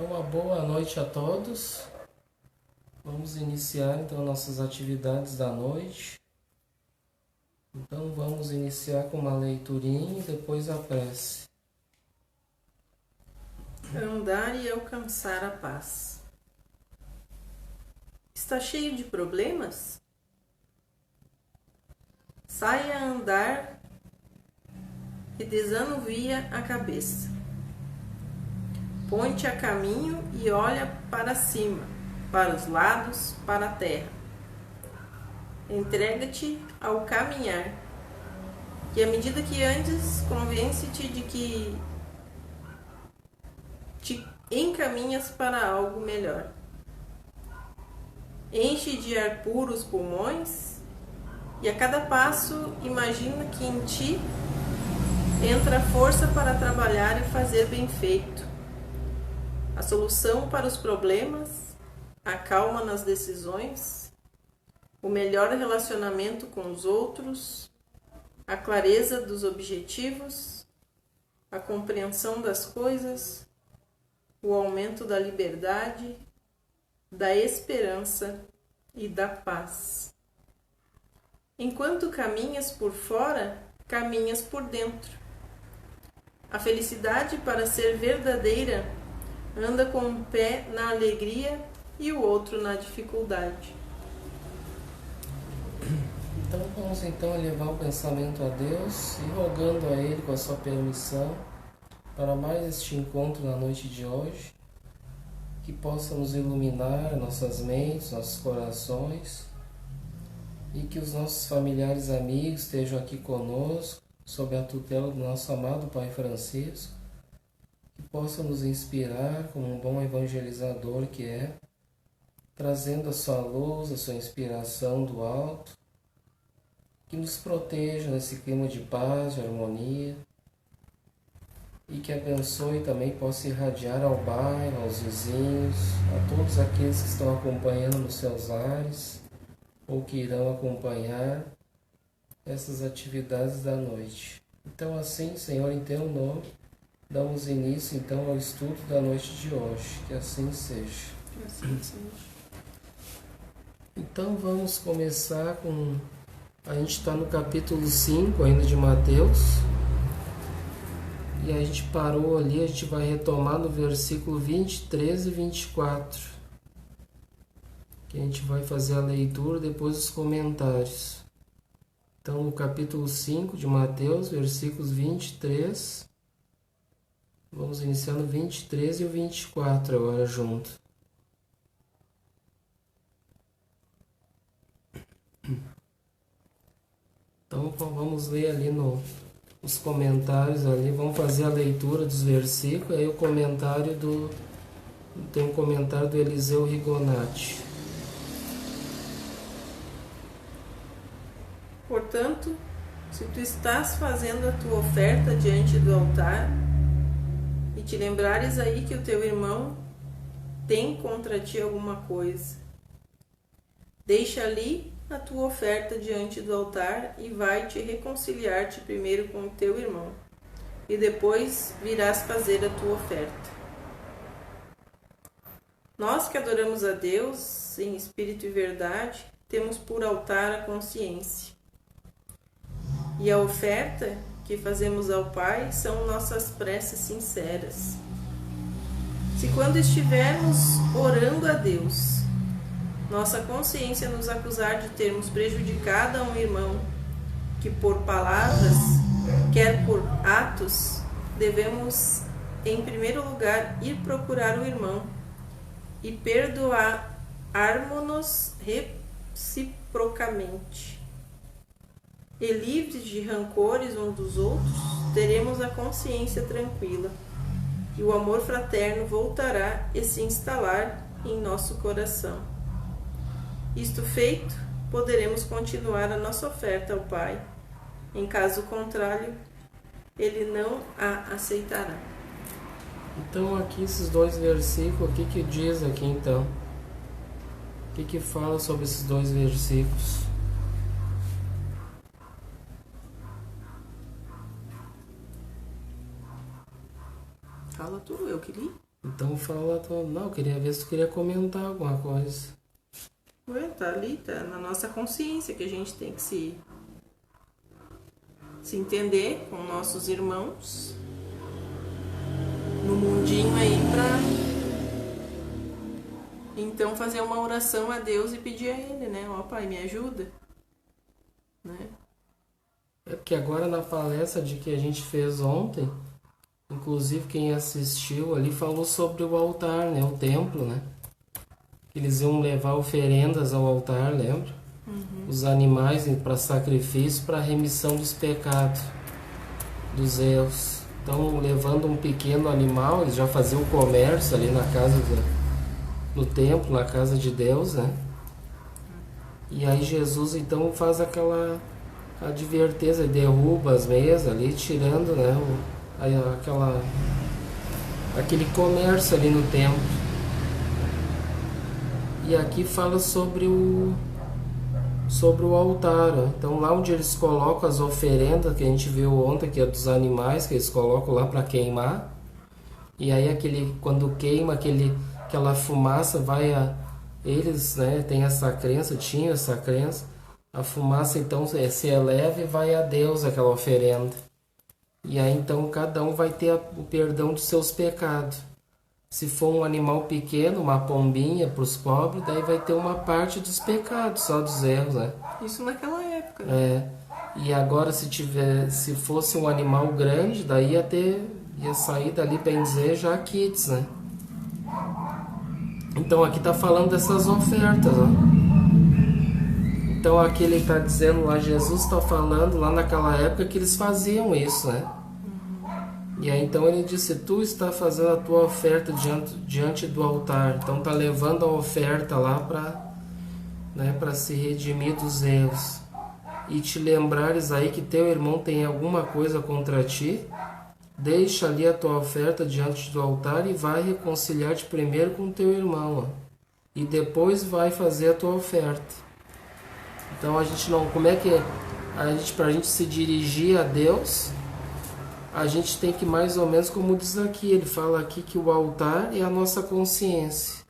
Então, uma boa noite a todos. Vamos iniciar então nossas atividades da noite. Então, vamos iniciar com uma leiturinha e depois a prece. Andar e alcançar a paz. Está cheio de problemas? Saia a andar e desanuvia a cabeça. Põe-te a caminho e olha para cima, para os lados, para a terra. Entrega-te ao caminhar, e à medida que andes, convence-te de que te encaminhas para algo melhor. Enche de ar puro os pulmões, e a cada passo imagina que em ti entra a força para trabalhar e fazer bem feito. A solução para os problemas, a calma nas decisões, o melhor relacionamento com os outros, a clareza dos objetivos, a compreensão das coisas, o aumento da liberdade, da esperança e da paz. Enquanto caminhas por fora, caminhas por dentro. A felicidade, para ser verdadeira, anda com um pé na alegria e o outro na dificuldade. Então, vamos então elevar o pensamento a Deus e rogando a Ele com a sua permissão para mais este encontro na noite de hoje, que possa nos iluminar nossas mentes, nossos corações, e que os nossos familiares e amigos estejam aqui conosco, sob a tutela do nosso amado Pai Francisco, que possa nos inspirar como um bom evangelizador que é, trazendo a sua luz, a sua inspiração do alto, que nos proteja nesse clima de paz, de harmonia, e que abençoe e também possa irradiar ao bairro, aos vizinhos, a todos aqueles que estão acompanhando nos seus lares ou que irão acompanhar essas atividades da noite. Então, assim, Senhor, em Teu nome, damos início então ao estudo da noite de hoje. Que assim seja. Que assim seja. Então, vamos começar com... A gente está no capítulo 5 ainda de Mateus. E a gente parou ali, a gente vai retomar no versículo 23 e 24. Que a gente vai fazer a leitura depois dos comentários. Então, no capítulo 5 de Mateus, versículos 23. Vamos iniciar no 23 e o 24 agora junto. Então, vamos ler ali nos comentários ali, vamos fazer a leitura dos versículos, aí o comentário tem um comentário do Eliseu Rigonati. Portanto, se tu estás fazendo a tua oferta diante do altar e te lembrares aí que o teu irmão tem contra ti alguma coisa, deixa ali a tua oferta diante do altar e vai-te reconciliar-te primeiro com o teu irmão, e depois virás fazer a tua oferta. Nós que adoramos a Deus em espírito e verdade, temos por altar a consciência. E a oferta que fazemos ao Pai são nossas preces sinceras. Se quando estivermos orando a Deus, nossa consciência nos acusar de termos prejudicado a um irmão, que por palavras, quer por atos, devemos, em primeiro lugar, ir procurar o irmão e perdoar-nos reciprocamente. E livres de rancores uns dos outros, teremos a consciência tranquila, e o amor fraterno voltará a se instalar em nosso coração. Isto feito, poderemos continuar a nossa oferta ao Pai. Em caso contrário, Ele não a aceitará. Então, aqui esses dois versículos, o que diz aqui então? O que fala sobre esses dois versículos? Fala tu, eu que li? Então fala, não, queria ver se tu queria comentar alguma coisa. Ué, tá ali, tá na nossa consciência que a gente tem que se entender com nossos irmãos no mundinho aí pra então fazer uma oração a Deus e pedir a Ele, né? Ó, Pai, me ajuda, né? É porque agora na palestra de que a gente fez ontem, inclusive quem assistiu ali falou sobre o altar, né? O templo, né? Eles iam levar oferendas ao altar, lembra? Os animais para sacrifício, para remissão dos pecados, dos erros. Então, levando um pequeno animal, eles já faziam o comércio ali na casa no templo, na casa de Deus, né? E aí Jesus então faz aquela advertência, derruba as mesas ali, tirando, né, aquele comércio ali no templo. E aqui fala sobre o altar, ó. Então lá onde eles colocam as oferendas que a gente viu ontem, que é dos animais que eles colocam lá para queimar, e aí quando queima aquela fumaça vai eles, né, tem essa crença, tinham essa crença, a fumaça então se eleva e vai a Deus aquela oferenda, e aí então cada um vai ter o perdão dos seus pecados. Se for um animal pequeno, uma pombinha para os pobres, daí vai ter uma parte dos pecados, só dos erros, né? Isso naquela época. É. E agora se fosse um animal grande, daí ia sair dali, bem dizer, já kits, né? Então aqui tá falando dessas ofertas, ó. Então aqui ele está dizendo lá, Jesus está falando lá naquela época que eles faziam isso, né? E aí então ele disse, tu está fazendo a tua oferta diante do altar. Então está levando a oferta lá para se redimir dos erros. E te lembrares aí que teu irmão tem alguma coisa contra ti, deixa ali a tua oferta diante do altar e vai reconciliar-te primeiro com teu irmão, ó, e depois vai fazer a tua oferta. Então a gente não, como é que para a gente se dirigir a Deus, a gente tem que mais ou menos como diz aqui, ele fala aqui que o altar é a nossa consciência.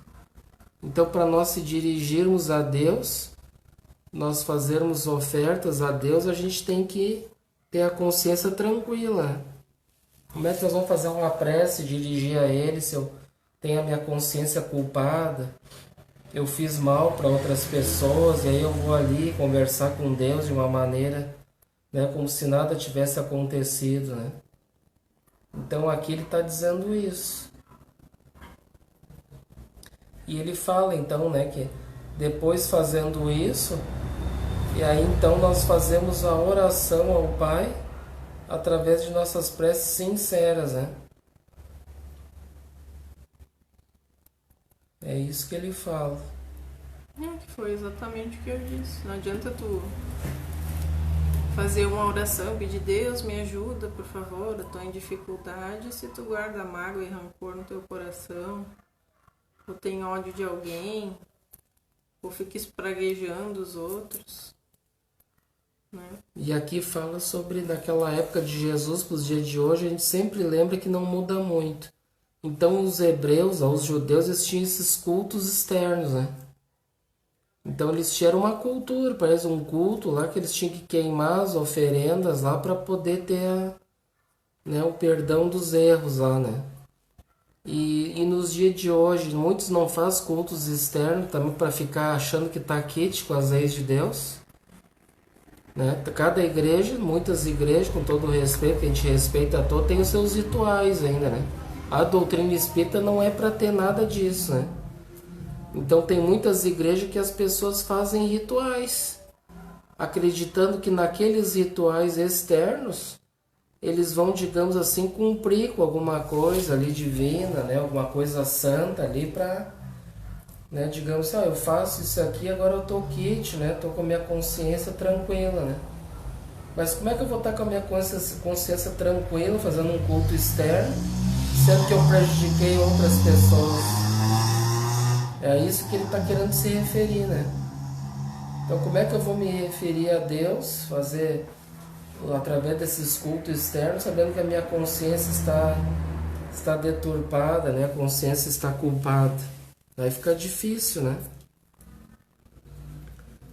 Então para nós se dirigirmos a Deus, nós fazermos ofertas a Deus, a gente tem que ter a consciência tranquila. Como é que nós vamos fazer uma prece, dirigir a Ele, se eu tenho a minha consciência culpada, eu fiz mal para outras pessoas, e aí eu vou ali conversar com Deus de uma maneira, né, como se nada tivesse acontecido, né? Então aqui ele está dizendo isso. E ele fala então, né, que depois fazendo isso, e aí então nós fazemos a oração ao Pai através de nossas preces sinceras, né? É isso que ele fala. Que foi exatamente o que eu disse. Não adianta tu fazer uma oração, pedir Deus me ajuda, por favor, eu estou em dificuldade, se tu guarda mágoa e rancor no teu coração, ou tem ódio de alguém, ou fica espraguejando os outros, né? E aqui fala sobre daquela época de Jesus para os dias de hoje, a gente sempre lembra que não muda muito. Então os hebreus, os judeus, eles tinham esses cultos externos, né? Então eles tinham uma cultura, parece um culto lá que eles tinham que queimar as oferendas lá para poder ter, né, o perdão dos erros lá, né? E nos dias de hoje, muitos não fazem cultos externos também para ficar achando que está quite com as leis de Deus, né? Cada igreja, muitas igrejas, com todo o respeito, que a gente respeita a todos, tem os seus rituais ainda, né? A doutrina espírita não é para ter nada disso, né? Então tem muitas igrejas que as pessoas fazem rituais, acreditando que naqueles rituais externos eles vão, digamos assim, cumprir com alguma coisa ali divina, né? Alguma coisa santa ali para, né? Digamos assim, eu faço isso aqui, agora eu tô quite, né? Tô com a minha consciência tranquila, né? Mas como é que eu vou estar com a minha consciência tranquila fazendo um culto externo, sendo que eu prejudiquei outras pessoas? É isso que ele está querendo se referir, né? Então como é que eu vou me referir a Deus, fazer através desses cultos externos, sabendo que a minha consciência está deturpada, né? A consciência está culpada. Aí fica difícil, né?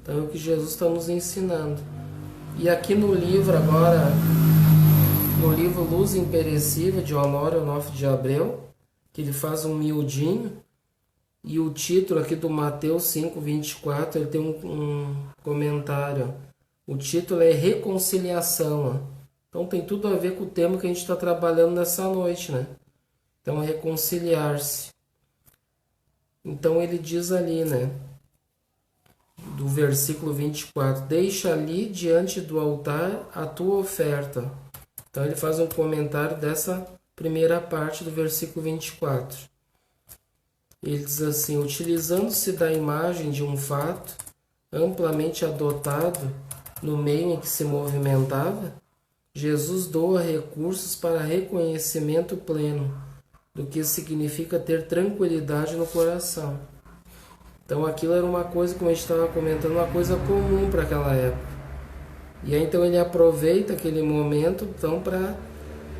Então é o que Jesus está nos ensinando. E aqui no livro agora, no livro Luz Imperecível, de Honório Onofre de Abreu, que ele faz um miudinho, e o título aqui do Mateus 5:24, ele tem um comentário. O título é Reconciliação. Então tem tudo a ver com o tema que a gente está trabalhando nessa noite, né? Então é reconciliar-se. Então ele diz ali, né? Do versículo 24, deixa ali diante do altar a tua oferta. Então ele faz um comentário dessa primeira parte do versículo 24. Ele diz assim, utilizando-se da imagem de um fato amplamente adotado no meio em que se movimentava, Jesus doa recursos para reconhecimento pleno do que significa ter tranquilidade no coração. Então aquilo era uma coisa, como a gente estava comentando, uma coisa comum para aquela época. E aí então ele aproveita aquele momento então,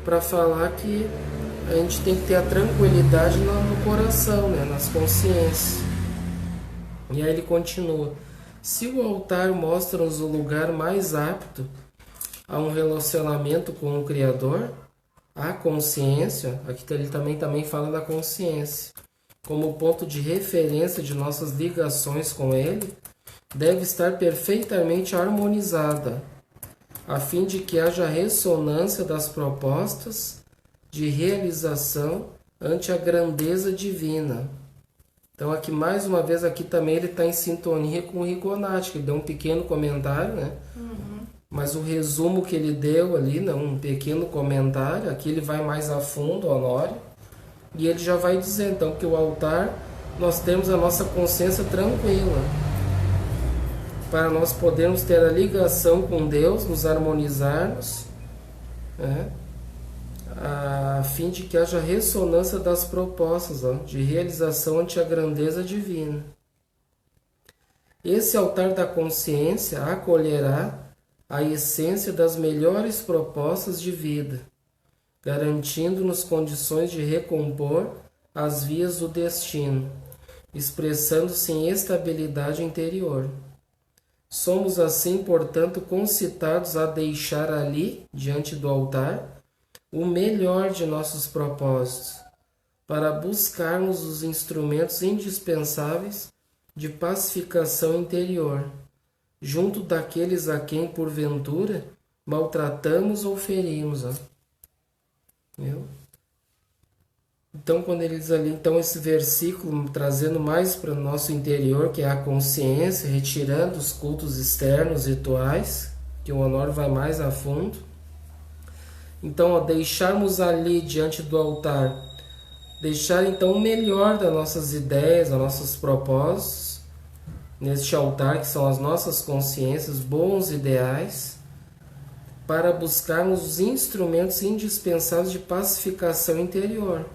para falar que a gente tem que ter a tranquilidade no coração, né? Nas consciências. E aí ele continua. Se o altar mostra-nos o lugar mais apto a um relacionamento com o Criador, a consciência, aqui ele também fala da consciência, como ponto de referência de nossas ligações com Ele, deve estar perfeitamente harmonizada, a fim de que haja ressonância das propostas de realização ante a grandeza divina. Então aqui mais uma vez aqui também ele está em sintonia com o Rigonati, que deu um pequeno comentário, né? Mas o resumo que ele deu ali, né? Um pequeno comentário, aqui ele vai mais a fundo, Honório, e ele já vai dizer então que o altar nós temos a nossa consciência tranquila, para nós podermos ter a ligação com Deus, nos harmonizarmos, né? A fim de que haja ressonância das propostas, ó, de realização ante a grandeza divina. Esse altar da consciência acolherá a essência das melhores propostas de vida, garantindo-nos condições de recompor as vias do destino, expressando-se em estabilidade interior. Somos assim, portanto, concitados a deixar ali, diante do altar, o melhor de nossos propósitos, para buscarmos os instrumentos indispensáveis de pacificação interior, junto daqueles a quem, porventura, maltratamos ou ferimos. Viu? Então, quando ele diz ali, então, esse versículo trazendo mais para o nosso interior, que é a consciência, retirando os cultos externos, rituais, que o Honório vai mais a fundo. Então, ó, deixarmos ali diante do altar, deixar então o melhor das nossas ideias, dos nossos propósitos, neste altar que são as nossas consciências, bons ideais, para buscarmos os instrumentos indispensáveis de pacificação interior.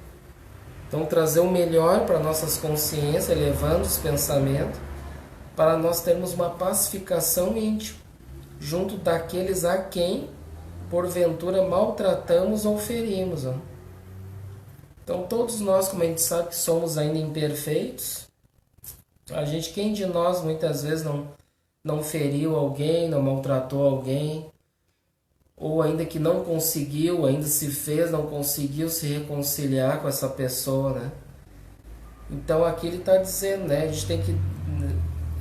Então, trazer o melhor para nossas consciências, elevando os pensamentos, para nós termos uma pacificação íntima, junto daqueles a quem porventura maltratamos ou ferimos. Ó. Então todos nós, como a gente sabe que somos ainda imperfeitos, quem de nós muitas vezes não feriu alguém, não maltratou alguém, ou ainda que não conseguiu, ainda se fez, não conseguiu se reconciliar com essa pessoa, né? Então aqui ele está dizendo, né? A gente tem que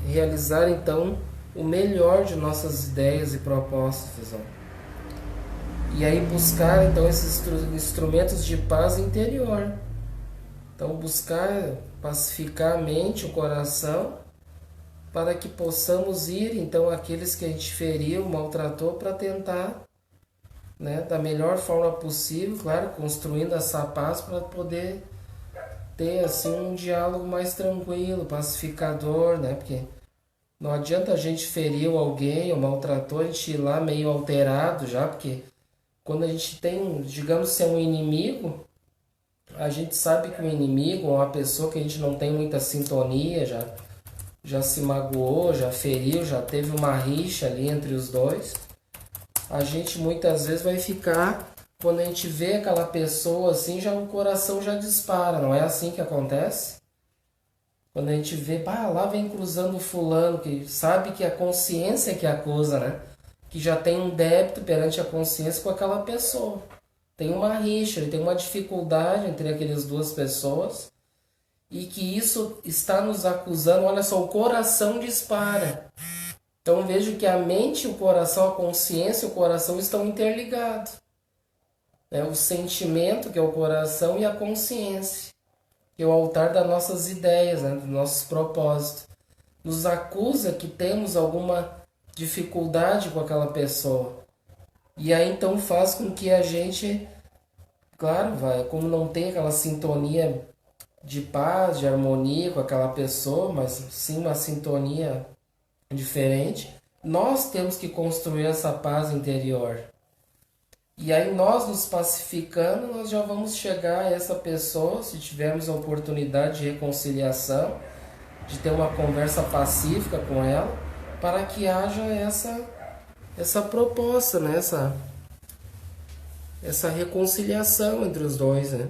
realizar então o melhor de nossas ideias e propostas, ó. E aí buscar então esses instrumentos de paz interior. Então buscar pacificar a mente, o coração, para que possamos ir então àqueles que a gente feriu, maltratou, para tentar, né, da melhor forma possível, claro, construindo essa paz para poder ter assim um diálogo mais tranquilo, pacificador, né? Porque não adianta a gente ferir alguém ou maltratou, a gente ir lá meio alterado já, porque quando a gente tem, digamos, se é um inimigo, a gente sabe que o inimigo é uma pessoa que a gente não tem muita sintonia, já se magoou, já feriu, já teve uma rixa ali entre os dois. A gente muitas vezes vai ficar quando a gente vê aquela pessoa assim, já o coração já dispara, não é assim que acontece? Quando a gente vê, lá vem cruzando fulano, que sabe que a consciência que acusa, né? Que já tem um débito perante a consciência com aquela pessoa. Tem uma rixa, tem uma dificuldade entre aquelas duas pessoas e que isso está nos acusando. Olha só, o coração dispara. Então vejo que a mente, o coração, a consciência e o coração estão interligados. O sentimento, que é o coração, e a consciência, que é o altar das nossas ideias, né? Dos nossos propósitos. Nos acusa que temos alguma dificuldade com aquela pessoa. E aí então faz com que a gente, claro, como não tem aquela sintonia de paz, de harmonia com aquela pessoa, mas sim uma sintonia diferente, nós temos que construir essa paz interior. E aí nós nos pacificando, nós já vamos chegar a essa pessoa, se tivermos a oportunidade de reconciliação, de ter uma conversa pacífica com ela, para que haja essa proposta, né? Essa reconciliação entre os dois, né?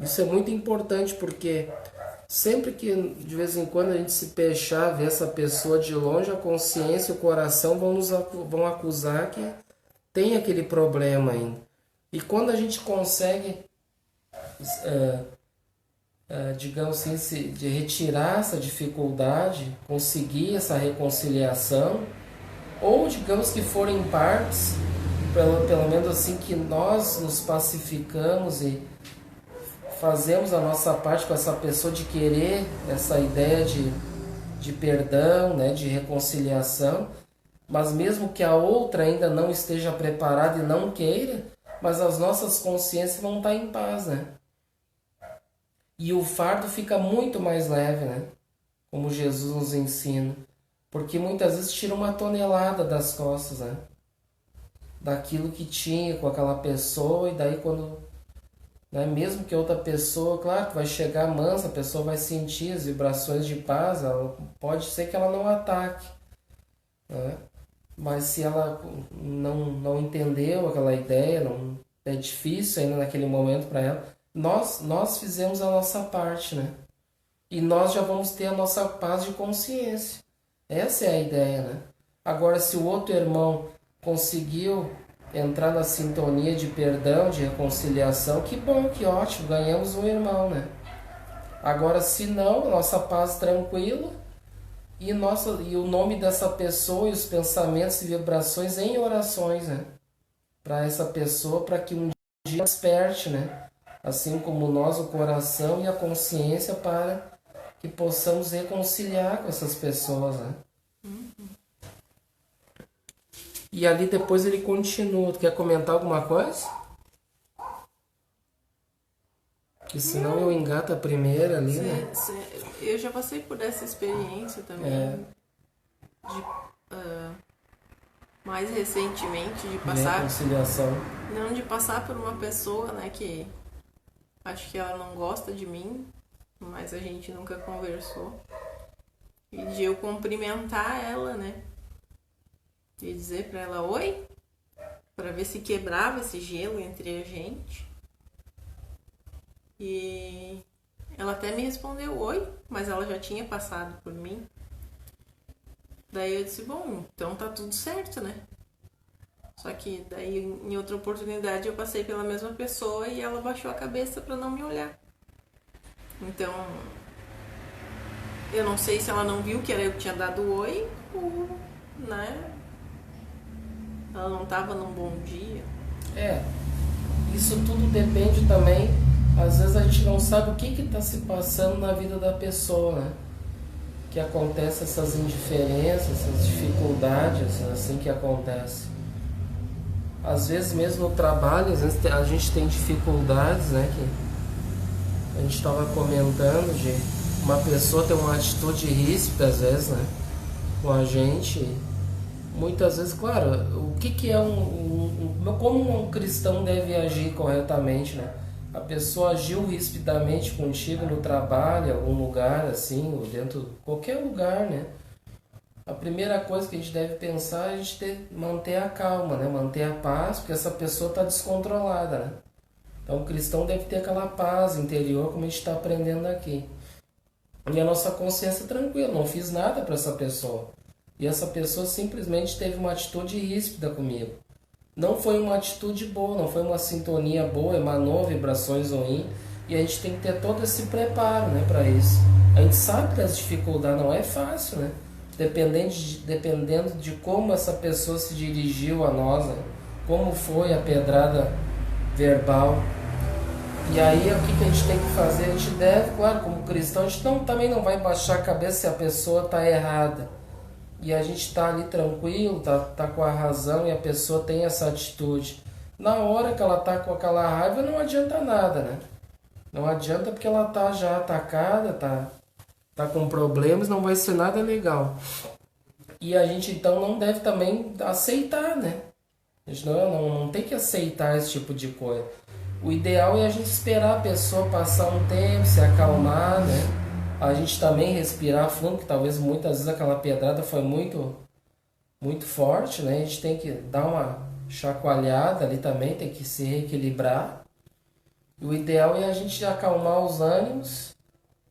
Isso é muito importante, porque sempre que de vez em quando a gente se fechar, ver essa pessoa de longe, a consciência e o coração vão acusar que tem aquele problema ainda. E quando a gente consegue, digamos assim, de retirar essa dificuldade, conseguir essa reconciliação, ou digamos que forem partes, pelo menos assim, que nós nos pacificamos e fazemos a nossa parte com essa pessoa, de querer essa ideia de perdão, né, de reconciliação, mas mesmo que a outra ainda não esteja preparada e não queira, mas as nossas consciências vão estar em paz, né? E o fardo fica muito mais leve, né? Como Jesus nos ensina. Porque muitas vezes tira uma tonelada das costas, né? Daquilo que tinha com aquela pessoa, e daí quando... né? Mesmo que outra pessoa, claro, vai chegar mansa, a pessoa vai sentir as vibrações de paz, pode ser que ela não ataque, né? Mas se ela não entendeu aquela ideia, não é difícil ainda naquele momento para ela, nós fizemos a nossa parte, né? E nós já vamos ter a nossa paz de consciência. Essa é a ideia, né? Agora, se o outro irmão conseguiu entrar na sintonia de perdão, de reconciliação, que bom, que ótimo, ganhamos um irmão, né? Agora, se não, nossa paz tranquila, e o nome dessa pessoa e os pensamentos e vibrações em orações, né? Para essa pessoa, para que um dia desperte, né? Assim como nós, o coração e a consciência, para que possamos reconciliar com essas pessoas, né? E ali depois ele continua. Tu quer comentar alguma coisa? Que senão eu engato a primeira ali, né? Eu já passei por essa experiência também. Mais recentemente, de passar... Reconciliação. Não, de passar por uma pessoa, né, que acho que ela não gosta de mim, mas a gente nunca conversou. E de eu cumprimentar ela, né? E dizer pra ela oi, pra ver se quebrava esse gelo entre a gente. E ela até me respondeu oi, mas ela já tinha passado por mim. Daí eu disse, bom, então tá tudo certo, né? Só que daí em outra oportunidade eu passei pela mesma pessoa e ela baixou a cabeça pra não me olhar. Então, eu não sei se ela não viu que era eu que tinha dado oi ou, né? Ela não tava num bom dia. Isso tudo depende também. Às vezes a gente não sabe o que está se passando na vida da pessoa, né? Que acontece essas indiferenças, essas dificuldades, assim que acontece. Às vezes mesmo no trabalho, às vezes a gente tem dificuldades, né? Que a gente estava comentando de uma pessoa ter uma atitude ríspida, às vezes, né? Com a gente. Muitas vezes, claro, o que é como um cristão deve agir corretamente, né? A pessoa agiu rispidamente contigo no trabalho, em algum lugar, assim, ou dentro, qualquer lugar, né? A primeira coisa que a gente deve pensar é a gente manter a calma, né? Manter a paz, porque essa pessoa está descontrolada, né? Então o cristão deve ter aquela paz interior, como a gente está aprendendo aqui. E a nossa consciência tranquila, não fiz nada para essa pessoa. E essa pessoa simplesmente teve uma atitude ríspida comigo. Não foi uma atitude boa, não foi uma sintonia boa, emanou vibrações ruins. E a gente tem que ter todo esse preparo, né, para isso. A gente sabe que as dificuldades não é fácil, né? Dependendo de como essa pessoa se dirigiu a nós, né? Como foi a pedrada verbal. E aí o que a gente tem que fazer? A gente deve, claro, como cristão, a gente também não vai baixar a cabeça se a pessoa está errada. E a gente está ali tranquilo, tá com a razão e a pessoa tem essa atitude. Na hora que ela está com aquela raiva não adianta nada, né? Não adianta porque ela está já atacada, tá com problemas, não vai ser nada legal. E a gente então não deve também aceitar, né? A gente não tem que aceitar esse tipo de coisa. O ideal é a gente esperar a pessoa passar um tempo, se acalmar, né? A gente também respirar fundo, que talvez muitas vezes aquela pedrada foi muito forte, né? A gente tem que dar uma chacoalhada ali também, tem que se reequilibrar. O ideal é a gente acalmar os ânimos.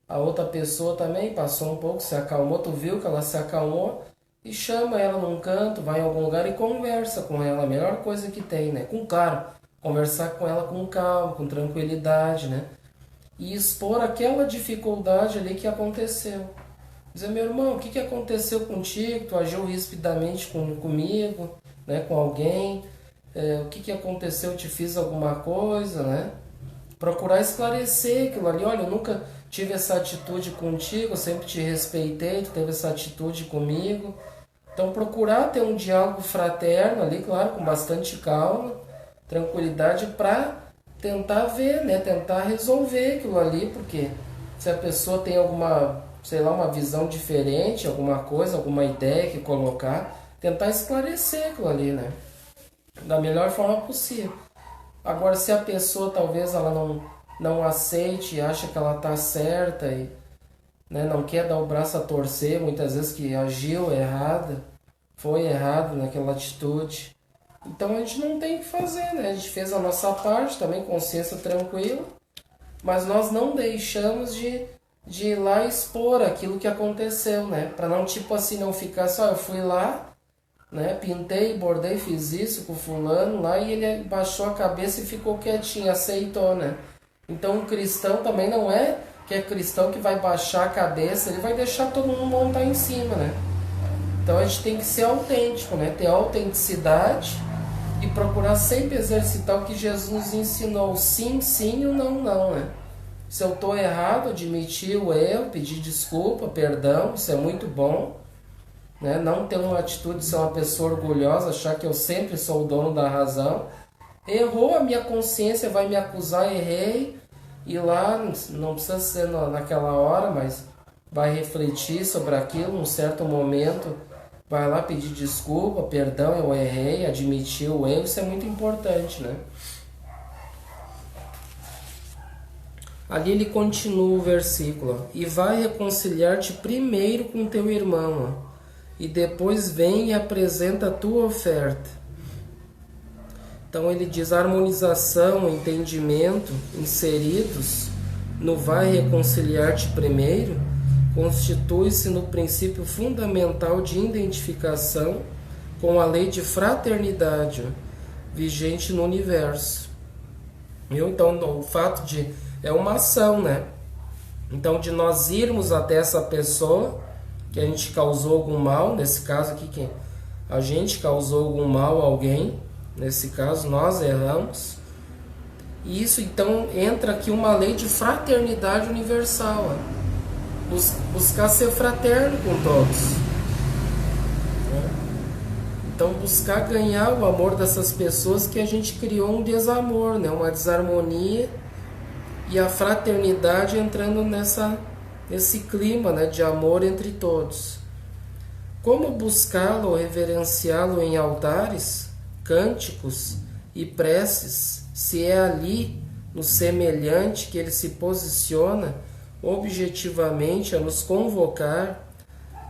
A outra pessoa também passou um pouco, se acalmou, tu viu que ela se acalmou, e chama ela num canto, vai em algum lugar e conversa com ela, a melhor coisa que tem, né? Claro, conversar com ela com calma, com tranquilidade, né? E expor aquela dificuldade ali que aconteceu. Dizer, meu irmão, o que aconteceu contigo? Tu agiu rispidamente comigo, né? Com alguém? O que aconteceu? Eu te fiz alguma coisa, né? Procurar esclarecer aquilo ali. Olha, eu nunca tive essa atitude contigo, eu sempre te respeitei, tu teve essa atitude comigo. Então procurar ter um diálogo fraterno ali, claro, com bastante calma, tranquilidade, para tentar ver, né? Tentar resolver aquilo ali, porque se a pessoa tem alguma, sei lá, uma visão diferente, alguma coisa, alguma ideia que colocar, tentar esclarecer aquilo ali, né? Da melhor forma possível. Agora, se a pessoa talvez ela não aceite, acha que ela está certa e, né, não quer dar o braço a torcer, muitas vezes que agiu errada, foi errado naquela atitude, então a gente não tem o que fazer, né? A gente fez a nossa parte, também consciência tranquila, mas nós não deixamos de ir lá expor aquilo que aconteceu, né? Para não, tipo assim, não ficar só, eu fui lá, né? Pintei, bordei, fiz isso com o fulano lá e ele baixou a cabeça e ficou quietinho, aceitou, né? Então o cristão também não é que é cristão que vai baixar a cabeça, ele vai deixar todo mundo montar em cima, né? Então a gente tem que ser autêntico, né? Ter autenticidade e procurar sempre exercitar o que Jesus nos ensinou, sim, sim e o não, não, né? Se eu estou errado, admitir o erro, pedir desculpa, perdão, isso é muito bom, né? Não ter uma atitude de ser uma pessoa orgulhosa, achar que eu sempre sou o dono da razão. Errou, a minha consciência vai me acusar, errei, e lá, não precisa ser naquela hora, mas vai refletir sobre aquilo, num certo momento, vai lá pedir desculpa, perdão, eu errei, admitir o erro, isso é muito importante, né? Ali ele continua o versículo, e vai reconciliar-te primeiro com teu irmão, e depois vem e apresenta a tua oferta. Então ele diz, harmonização, entendimento inseridos no vai reconciliar-te primeiro, constitui-se no princípio fundamental de identificação com a lei de fraternidade vigente no universo. Então o fato de... é uma ação, né? Então de nós irmos até essa pessoa que a gente causou algum mal, nesse caso aqui que a gente causou algum mal a alguém, nesse caso nós erramos, e isso então entra aqui uma lei de fraternidade universal, buscar ser fraterno com todos, então buscar ganhar o amor dessas pessoas que a gente criou um desamor, né? Uma desarmonia, e a fraternidade entrando nesse clima, né, de amor entre todos. Como buscá-lo ou reverenciá-lo em altares, cânticos e preces, se é ali, no semelhante, que ele se posiciona objetivamente a nos convocar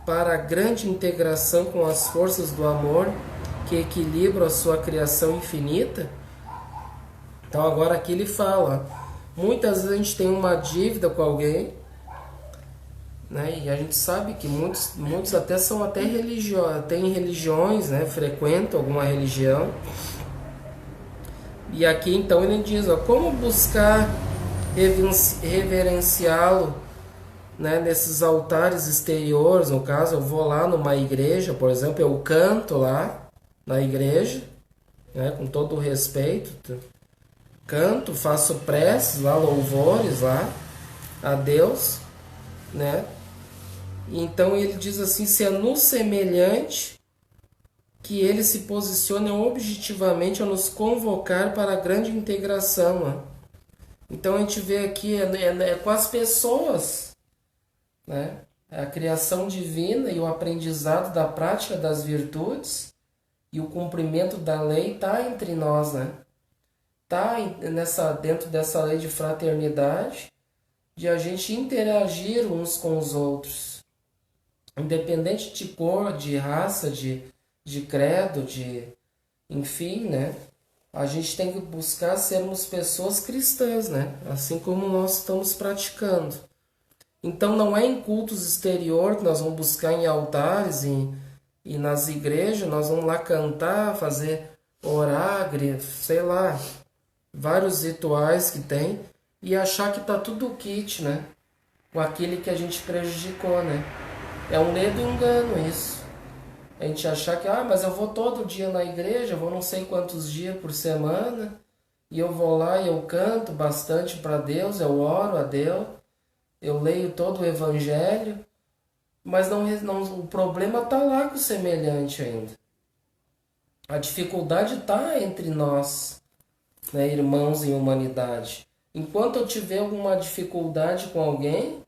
para a grande integração com as forças do amor que equilibram a sua criação infinita. Então agora aqui ele fala, muitas vezes a gente tem uma dívida com alguém, né? E a gente sabe que muitos até são até têm religiões, né? Frequentam alguma religião. E aqui então ele diz, ó, como buscar reverenciá-lo, né, nesses altares exteriores. No caso, eu vou lá numa igreja, por exemplo, eu canto lá na igreja, né, com todo o respeito, canto, faço preces lá, louvores lá a Deus, né? Então ele diz assim, se é no semelhante que ele se posiciona objetivamente a nos convocar para a grande integração, né? Então a gente vê aqui é com as pessoas, né? A criação divina e o aprendizado da prática das virtudes e o cumprimento da lei está entre nós, né? Está dentro dessa lei de fraternidade, de a gente interagir uns com os outros, independente de cor, de raça, de credo, enfim, né? A gente tem que buscar sermos pessoas cristãs, né? Assim como nós estamos praticando. Então não é em cultos exterior que nós vamos buscar em altares e nas igrejas, nós vamos lá cantar, fazer orar, sei lá, vários rituais que tem e achar que tá tudo kit, né? Com aquele que a gente prejudicou, né? É um ledo engano isso. A gente achar que, mas eu vou todo dia na igreja, vou não sei quantos dias por semana, e eu vou lá e eu canto bastante para Deus, eu oro a Deus, eu leio todo o evangelho, mas o problema está lá com o semelhante ainda. A dificuldade está entre nós, né, irmãos em humanidade. Enquanto eu tiver alguma dificuldade com alguém,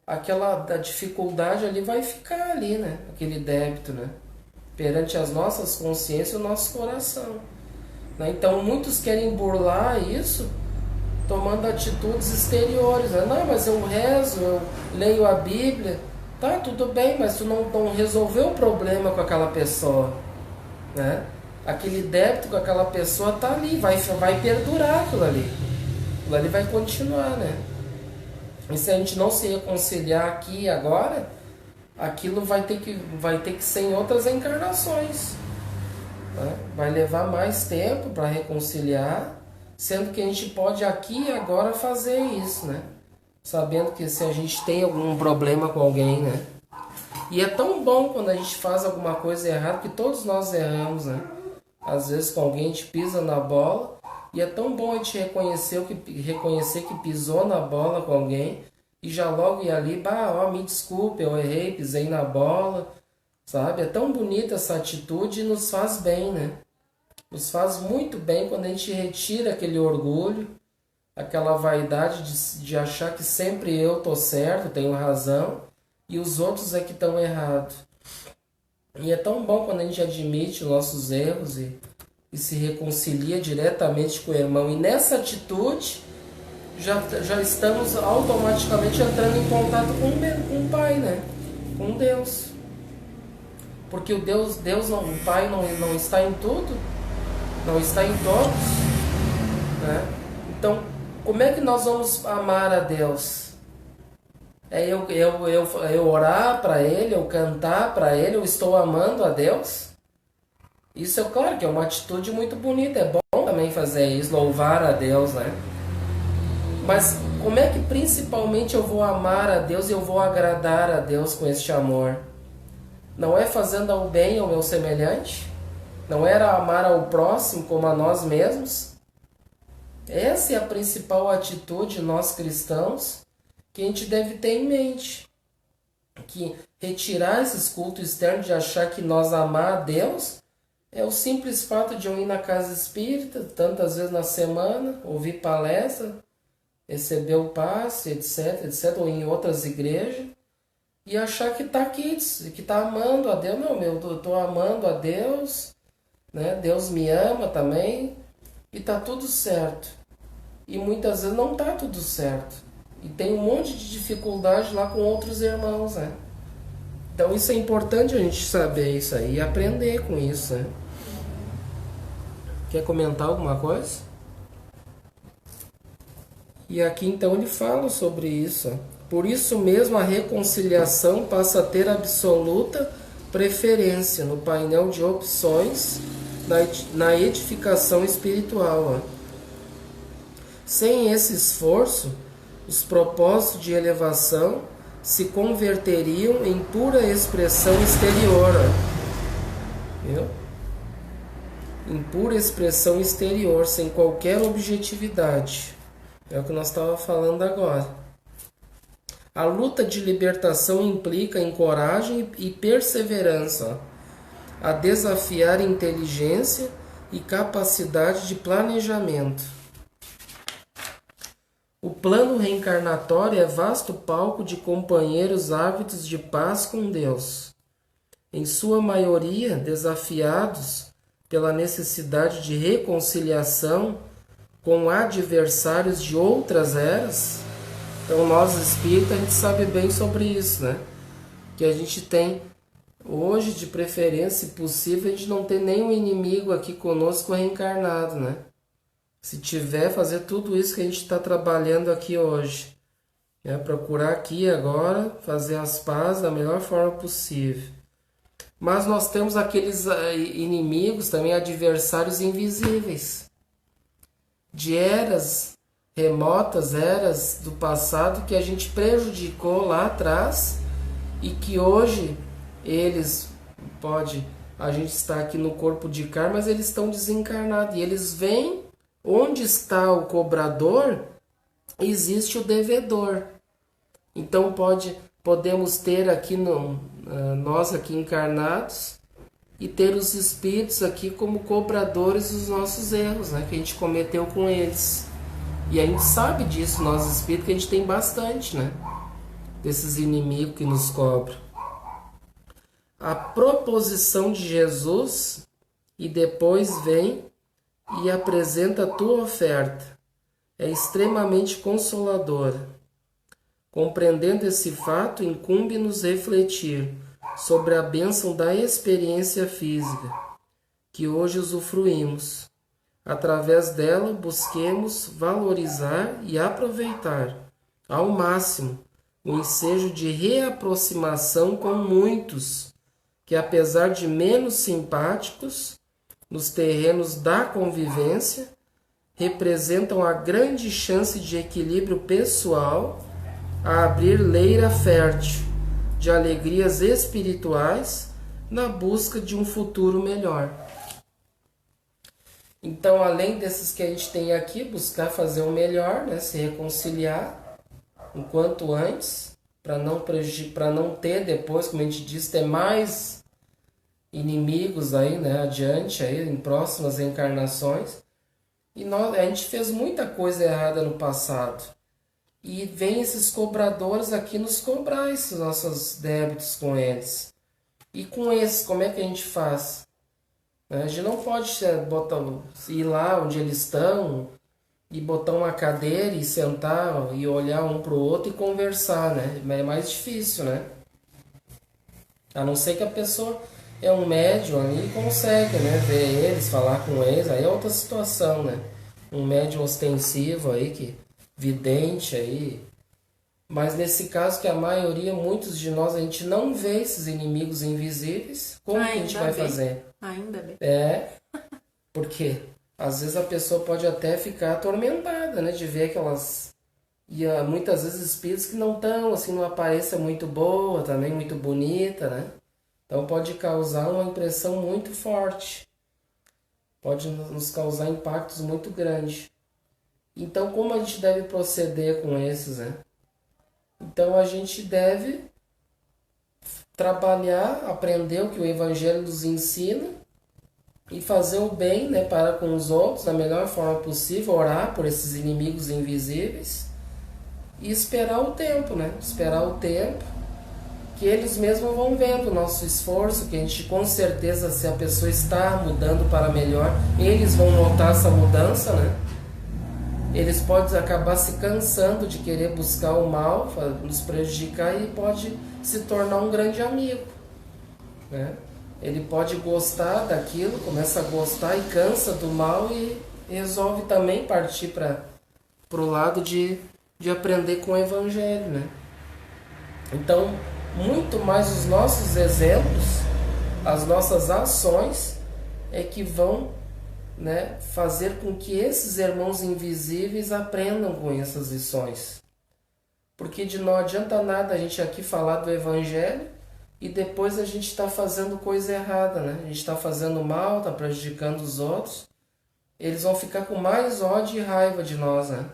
a dificuldade ali vai ficar ali, né? Aquele débito, né? Perante as nossas consciências e o nosso coração, né? Então muitos querem burlar isso tomando atitudes exteriores, né? Não, mas eu rezo, eu leio a Bíblia, tá, tudo bem, mas tu não resolveu o problema com aquela pessoa, né? Aquele débito com aquela pessoa tá ali, vai perdurar aquilo ali vai continuar, né? E se a gente não se reconciliar aqui e agora, aquilo vai ter que ser em outras encarnações, né? Vai levar mais tempo para reconciliar, sendo que a gente pode aqui e agora fazer isso, né? Sabendo que se a gente tem algum problema com alguém, né? E é tão bom quando a gente faz alguma coisa errada, que todos nós erramos, né? Às vezes com alguém a gente pisa na bola, e é tão bom a gente reconhecer que pisou na bola com alguém, e já logo ir ali, me desculpe, eu errei, pisei na bola, sabe? É tão bonita essa atitude e nos faz bem, né? Nos faz muito bem quando a gente retira aquele orgulho, aquela vaidade de achar que sempre eu tô certo, tenho razão, e os outros é que estão errados. E é tão bom quando a gente admite os nossos erros e se reconcilia diretamente com o irmão. E nessa atitude, já estamos automaticamente entrando em contato com o Pai, né? Com Deus. Porque o Pai não está em tudo, não está em todos, né? Então, como é que nós vamos amar a Deus? É eu orar para Ele, eu cantar para Ele, eu estou amando a Deus? Isso é claro que é uma atitude muito bonita, é bom também fazer isso, louvar a Deus, né? Mas como é que principalmente eu vou amar a Deus e eu vou agradar a Deus com este amor? Não é fazendo o bem ao meu semelhante? Não era amar ao próximo como a nós mesmos? Essa é a principal atitude, nós cristãos, que a gente deve ter em mente. Que retirar esses cultos externos de achar que nós amar a Deus é o simples fato de eu ir na casa espírita, tantas vezes na semana, ouvir palestra, receber o passe, etc, ou em outras igrejas, e achar que está aqui, que está amando a Deus. Não, eu estou amando a Deus, né? Deus me ama também, e está tudo certo. E muitas vezes não está tudo certo. E tem um monte de dificuldade lá com outros irmãos, né? Então isso é importante a gente saber isso aí e aprender com isso, né? Quer comentar alguma coisa? E aqui então ele fala sobre isso. Por isso mesmo a reconciliação passa a ter absoluta preferência no painel de opções na edificação espiritual. Sem esse esforço, os propósitos de elevação se converteriam em pura expressão exterior. Viu? Em pura expressão exterior, sem qualquer objetividade. É o que nós estávamos falando agora. A luta de libertação implica em coragem e perseverança, a desafiar inteligência e capacidade de planejamento. O plano reencarnatório é vasto palco de companheiros ávidos de paz com Deus, em sua maioria desafiados pela necessidade de reconciliação com adversários de outras eras. Então nós espíritas, a gente sabe bem sobre isso, né? Que a gente tem hoje, de preferência, se possível, a gente não tem nenhum inimigo aqui conosco reencarnado, né? Se tiver, fazer tudo isso que a gente está trabalhando aqui hoje. Procurar aqui agora, fazer as pazes da melhor forma possível. Mas nós temos aqueles inimigos, também adversários invisíveis. De eras remotas, eras do passado, que a gente prejudicou lá atrás e que hoje eles a gente está aqui no corpo de carne, mas eles estão desencarnados e eles vêm onde está o cobrador, existe o devedor. Então podemos ter aqui nós aqui encarnados e ter os espíritos aqui como cobradores dos nossos erros, né, que a gente cometeu com eles. E a gente sabe disso, nós espíritos, que a gente tem bastante, né, desses inimigos que nos cobram. A proposição de Jesus, e depois vem e apresenta a tua oferta, é extremamente consoladora. Compreendendo esse fato, incumbe-nos refletir sobre a bênção da experiência física, que hoje usufruímos. Através dela, busquemos valorizar e aproveitar ao máximo o ensejo de reaproximação com muitos que, apesar de menos simpáticos, nos terrenos da convivência, representam a grande chance de equilíbrio pessoal a abrir leira fértil de alegrias espirituais na busca de um futuro melhor. Então, além desses que a gente tem aqui, buscar fazer o melhor, né? Se reconciliar o quanto antes, para não ter depois, como a gente diz, ter mais inimigos aí, né? Adiante, aí, em próximas encarnações. E a gente fez muita coisa errada no passado. E vem esses cobradores aqui nos cobrar esses nossos débitos com eles. E com esses, como é que a gente faz? A gente não pode ir lá onde eles estão e botar uma cadeira e sentar e olhar um para o outro e conversar, né? É mais difícil, né? A não ser que a pessoa é um médium ali e consegue, né? Ver eles, falar com eles, aí é outra situação, né? Um médium ostensivo aí, vidente aí. Mas nesse caso, que a maioria, muitos de nós, a gente não vê esses inimigos invisíveis, como que a gente vai fazer? Ainda bem. Porque às vezes a pessoa pode até ficar atormentada, né? De ver aquelas... E muitas vezes espíritos que não estão, assim, numa aparência muito boa, também muito bonita, né? Então pode causar uma impressão muito forte. Pode nos causar impactos muito grandes. Então, como a gente deve proceder com esses, né? Então, a gente deve trabalhar, aprender o que o Evangelho nos ensina e fazer o bem, né, para com os outros da melhor forma possível, orar por esses inimigos invisíveis e esperar o tempo, né? Esperar o tempo que eles mesmos vão vendo o nosso esforço, que a gente, com certeza, se a pessoa está mudando para melhor, eles vão notar essa mudança, né? eles podem acabar se cansando de querer buscar o mal, nos prejudicar, e pode se tornar um grande amigo, né? Ele pode gostar daquilo, começa a gostar e cansa do mal e resolve também partir para o lado de aprender com o Evangelho, né? Então, muito mais os nossos exemplos, as nossas ações é que vão, né, fazer com que esses irmãos invisíveis aprendam com essas lições. Porque não adianta nada a gente aqui falar do Evangelho e depois a gente está fazendo coisa errada, né? A gente está fazendo mal, está prejudicando os outros. Eles vão ficar com mais ódio e raiva de nós, né?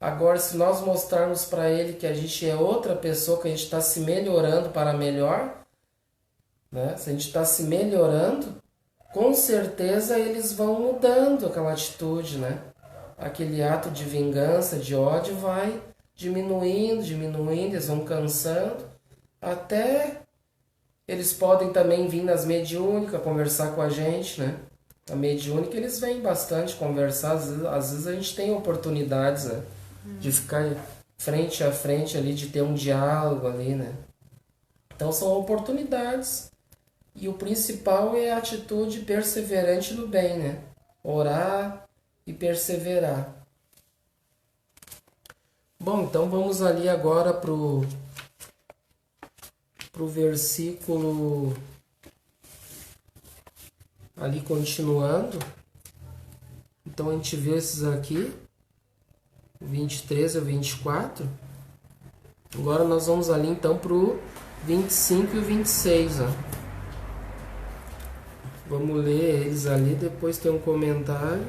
Agora, se nós mostrarmos para ele que a gente é outra pessoa, que a gente está se melhorando para melhor, né? Se a gente está se melhorando, com certeza eles vão mudando aquela atitude, né? Aquele ato de vingança, de ódio vai diminuindo, eles vão cansando, até eles podem também vir nas mediúnicas conversar com a gente, né? A mediúnica eles vêm bastante conversar, às vezes a gente tem oportunidades, né? De ficar frente a frente ali, de ter um diálogo ali, né? Então são oportunidades. E o principal é a atitude perseverante no bem, né? Orar e perseverar. Bom, então vamos ali agora pro versículo, ali continuando. Então a gente vê esses aqui, 23 a 24. Agora nós vamos ali então pro 25 e o 26, ó. Vamos ler eles ali, depois tem um comentário.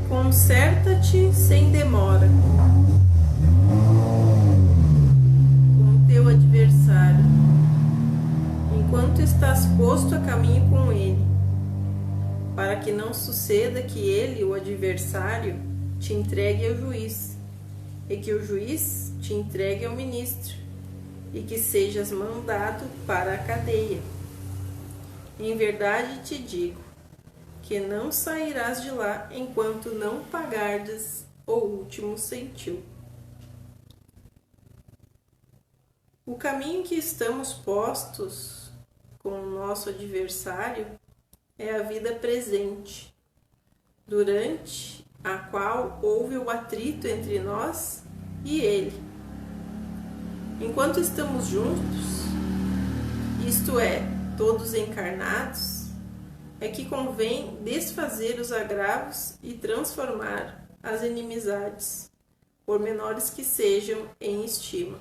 Conserta-te sem demora com teu adversário, enquanto estás posto a caminho com ele, para que não suceda que ele, o adversário, te entregue ao juiz, e que o juiz te entregue ao ministro, e que sejas mandado para a cadeia. Em verdade te digo que não sairás de lá enquanto não pagardes o último centil. O caminho que estamos postos com o nosso adversário é a vida presente, durante a qual houve o atrito entre nós e ele. Enquanto estamos juntos, isto é, todos encarnados, é que convém desfazer os agravos e transformar as inimizades, por menores que sejam em estima.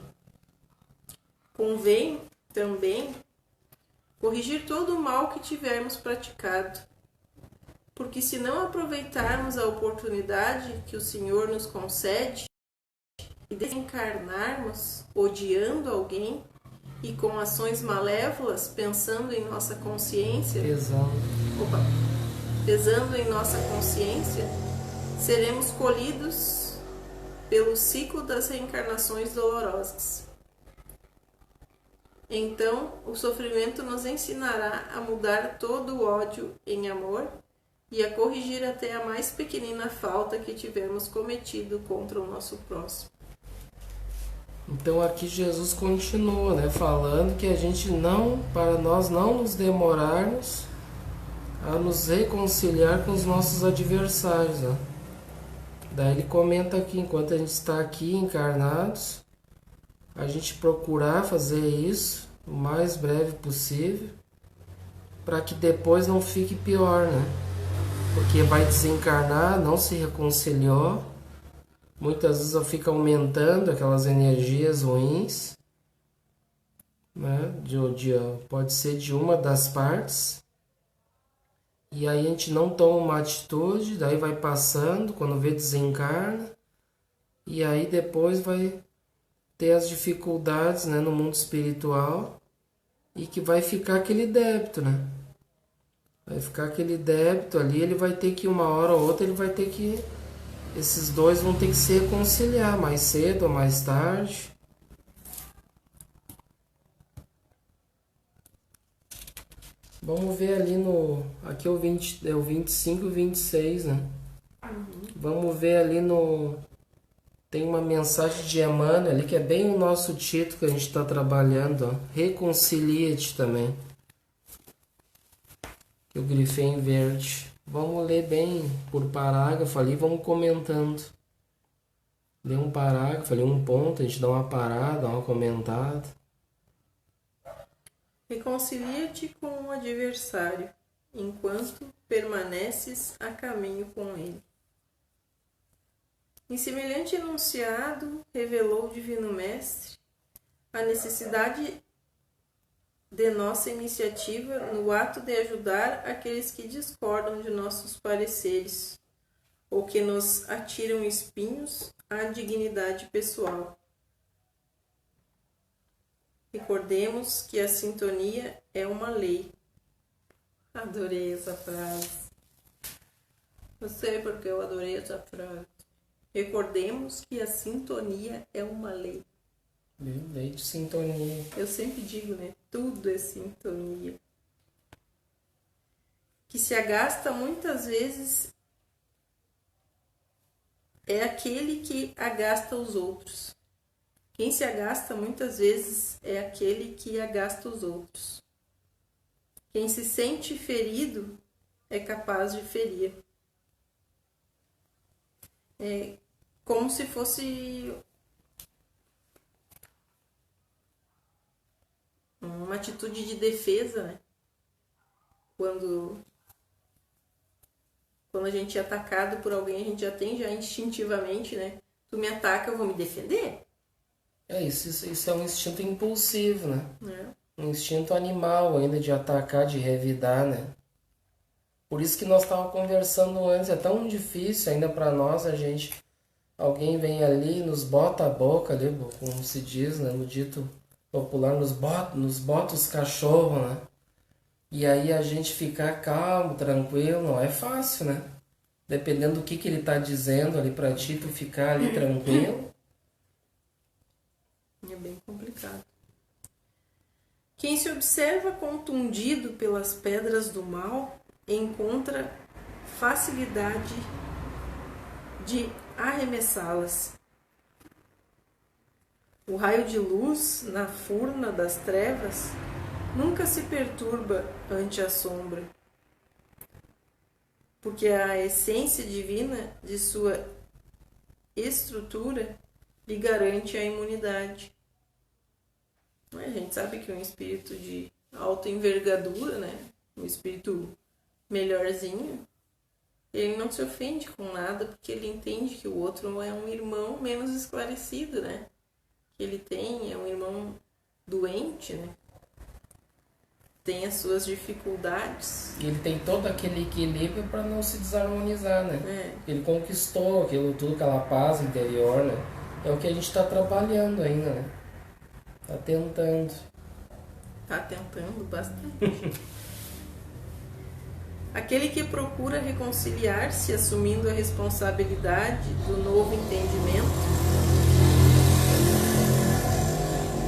Convém também corrigir todo o mal que tivermos praticado, porque se não aproveitarmos a oportunidade que o Senhor nos concede e desencarnarmos odiando alguém e com ações malévolas, pensando em nossa consciência, pesando em nossa consciência, seremos colhidos pelo ciclo das reencarnações dolorosas. Então, o sofrimento nos ensinará a mudar todo o ódio em amor e a corrigir até a mais pequenina falta que tivermos cometido contra o nosso próximo. Então aqui Jesus continua, né, falando que a gente não, para nós não nos demorarmos a nos reconciliar com os nossos adversários, né? Daí ele comenta aqui, enquanto a gente está aqui encarnados, a gente procurar fazer isso o mais breve possível, para que depois não fique pior, né? Porque vai desencarnar, não se reconciliou, muitas vezes fica aumentando aquelas energias ruins, né? Pode ser de uma das partes, e aí a gente não toma uma atitude, daí vai passando, quando vê desencarna, e aí depois vai ter as dificuldades, né, no mundo espiritual, e que vai ficar aquele débito, né? Vai ficar aquele débito ali, ele vai ter que, uma hora ou outra, ele vai ter que esses dois vão ter que se reconciliar mais cedo ou mais tarde. Vamos ver ali no... Aqui é o 25 e 26, né? Vamos ver ali no... Tem uma mensagem de Emmanuel ali, que é bem o nosso título que a gente está trabalhando, ó. Reconcilia-te também. Que eu grifei em verde. Vamos ler bem por parágrafo ali, vamos comentando. Lê um parágrafo ali, um ponto, a gente dá uma parada, dá uma comentada. Reconcilia-te com o adversário, enquanto permaneces a caminho com ele. Em semelhante enunciado, revelou o Divino Mestre a necessidade de nossa iniciativa no ato de ajudar aqueles que discordam de nossos pareceres ou que nos atiram espinhos à dignidade pessoal. Recordemos que a sintonia é uma lei. Adorei essa frase. Não sei porque eu adorei essa frase. Recordemos que a sintonia é uma lei. Lei de sintonia. Eu sempre digo, né? Tudo é sintonia. Que se agasta muitas vezes é aquele que agasta os outros. Quem se agasta muitas vezes é aquele que agasta os outros. Quem se sente ferido é capaz de ferir. É como se fosse uma atitude de defesa, né? Quando a gente é atacado por alguém, a gente já tem instintivamente, né? Tu me ataca, eu vou me defender. Isso é um instinto impulsivo, né? É. Um instinto animal ainda de atacar, de revidar, né? Por isso que nós estávamos conversando antes, é tão difícil ainda para nós, alguém vem ali, nos bota a boca ali, como se diz, né? No dito popular, nos bota os cachorros, né? E aí a gente ficar calmo, tranquilo, não é fácil, né? Dependendo do que ele tá dizendo ali pra ti, tu ficar ali tranquilo. É bem complicado. Quem se observa contundido pelas pedras do mal encontra facilidade de arremessá-las. O raio de luz na furna das trevas nunca se perturba ante a sombra, porque a essência divina de sua estrutura lhe garante a imunidade. A gente sabe que um espírito de alta envergadura, né? Um espírito melhorzinho, ele não se ofende com nada, porque ele entende que o outro é um irmão menos esclarecido, né? Que ele é um irmão doente, né? Tem as suas dificuldades. E ele tem todo aquele equilíbrio para não se desarmonizar, né? Ele conquistou tudo, aquela paz interior, né? É o que a gente está trabalhando ainda, né? Tá tentando. Tá tentando bastante. Aquele que procura reconciliar-se, assumindo a responsabilidade do novo entendimento,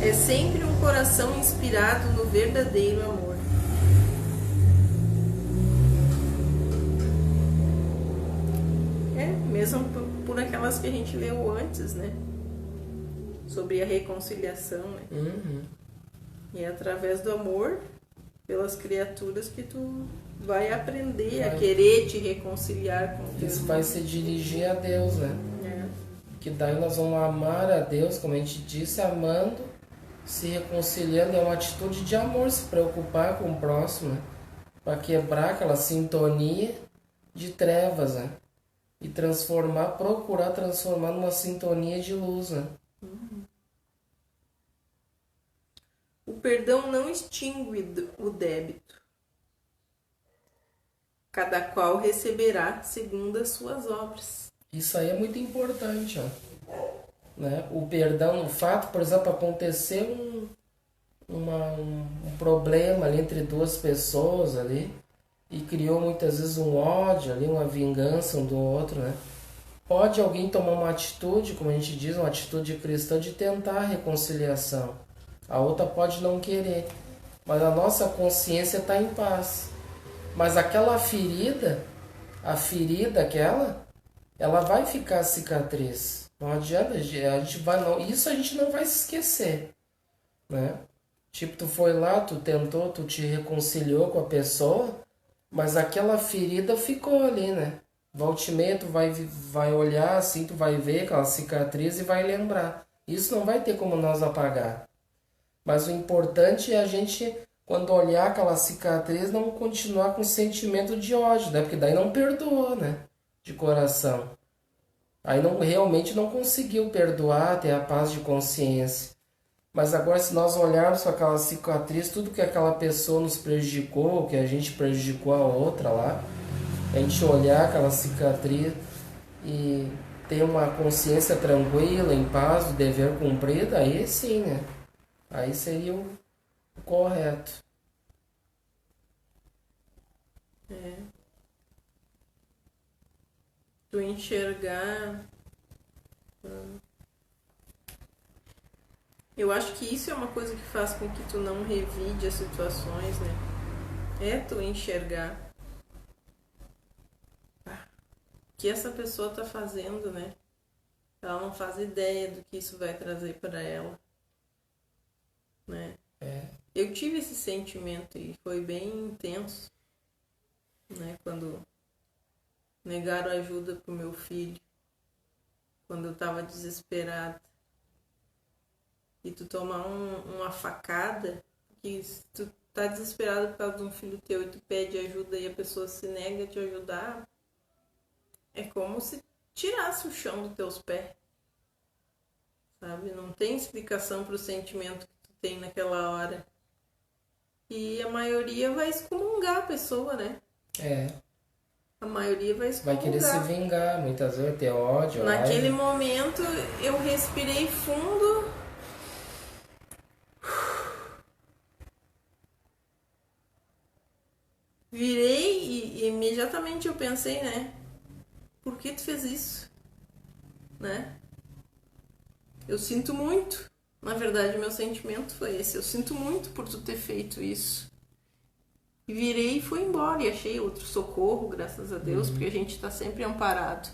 é sempre um coração inspirado no verdadeiro amor. Mesmo por aquelas que a gente leu antes, né? Sobre a reconciliação, né? Uhum. E é através do amor pelas criaturas que tu vai aprender a querer te reconciliar com Deus. Isso vai se dirigir a Deus, né? Que daí nós vamos amar a Deus, como a gente disse, amando, se reconciliando. É uma atitude de amor, se preocupar com o próximo, né? Para quebrar aquela sintonia de trevas, né? E procurar transformar numa sintonia de luz, né? O perdão não extingue o débito. Cada qual receberá segundo as suas obras. Isso aí é muito importante, ó. Né? O perdão, o fato, por exemplo, acontecer um problema ali entre duas pessoas ali, e criou muitas vezes um ódio ali, uma vingança um do outro, né? Pode alguém tomar uma atitude, como a gente diz, uma atitude cristã de tentar a reconciliação. A outra pode não querer, mas a nossa consciência está em paz. Mas aquela ferida, a ferida aquela, ela vai ficar cicatriz. Não adianta, a gente vai não, isso a gente não vai se esquecer, né? Tipo, tu foi lá, tu tentou, tu te reconciliou com a pessoa, mas aquela ferida ficou ali, né? Volta e meia, tu vai olhar assim, tu vai ver aquela cicatriz e vai lembrar. Isso não vai ter como nós apagar. Mas o importante é a gente, quando olhar aquela cicatriz, não continuar com sentimento de ódio, né? Porque daí não perdoou, né? De coração. Aí não, realmente não conseguiu perdoar, ter a paz de consciência. Mas agora, se nós olharmos para aquela cicatriz, tudo que aquela pessoa nos prejudicou, que a gente prejudicou a outra lá, a gente olhar aquela cicatriz e ter uma consciência tranquila, em paz, do dever cumprido, aí sim, né? Aí seria o correto. Tu enxergar. Eu acho que isso é uma coisa que faz com que tu não revide as situações, né? É tu enxergar o que essa pessoa tá fazendo, né? Ela não faz ideia do que isso vai trazer para ela, né? Eu tive esse sentimento e foi bem intenso, né? Quando negaram ajuda pro meu filho, quando eu tava desesperada. E tu tomar uma facada, que se tu tá desesperado por causa de um filho teu e tu pede ajuda e a pessoa se nega a te ajudar, é como se tirasse o chão dos teus pés, sabe? Não tem explicação pro sentimento que tu tem naquela hora. E a maioria vai excomungar a pessoa, né? A maioria vai excomungar. Vai querer se vingar, muitas vezes ter ódio. Naquele momento eu respirei fundo. Virei e imediatamente eu pensei, né? Por que tu fez isso? Né? Eu sinto muito. Na verdade, meu sentimento foi esse. Eu sinto muito por tu ter feito isso. E virei e fui embora. E achei outro socorro, graças a Deus, porque a gente tá sempre amparado.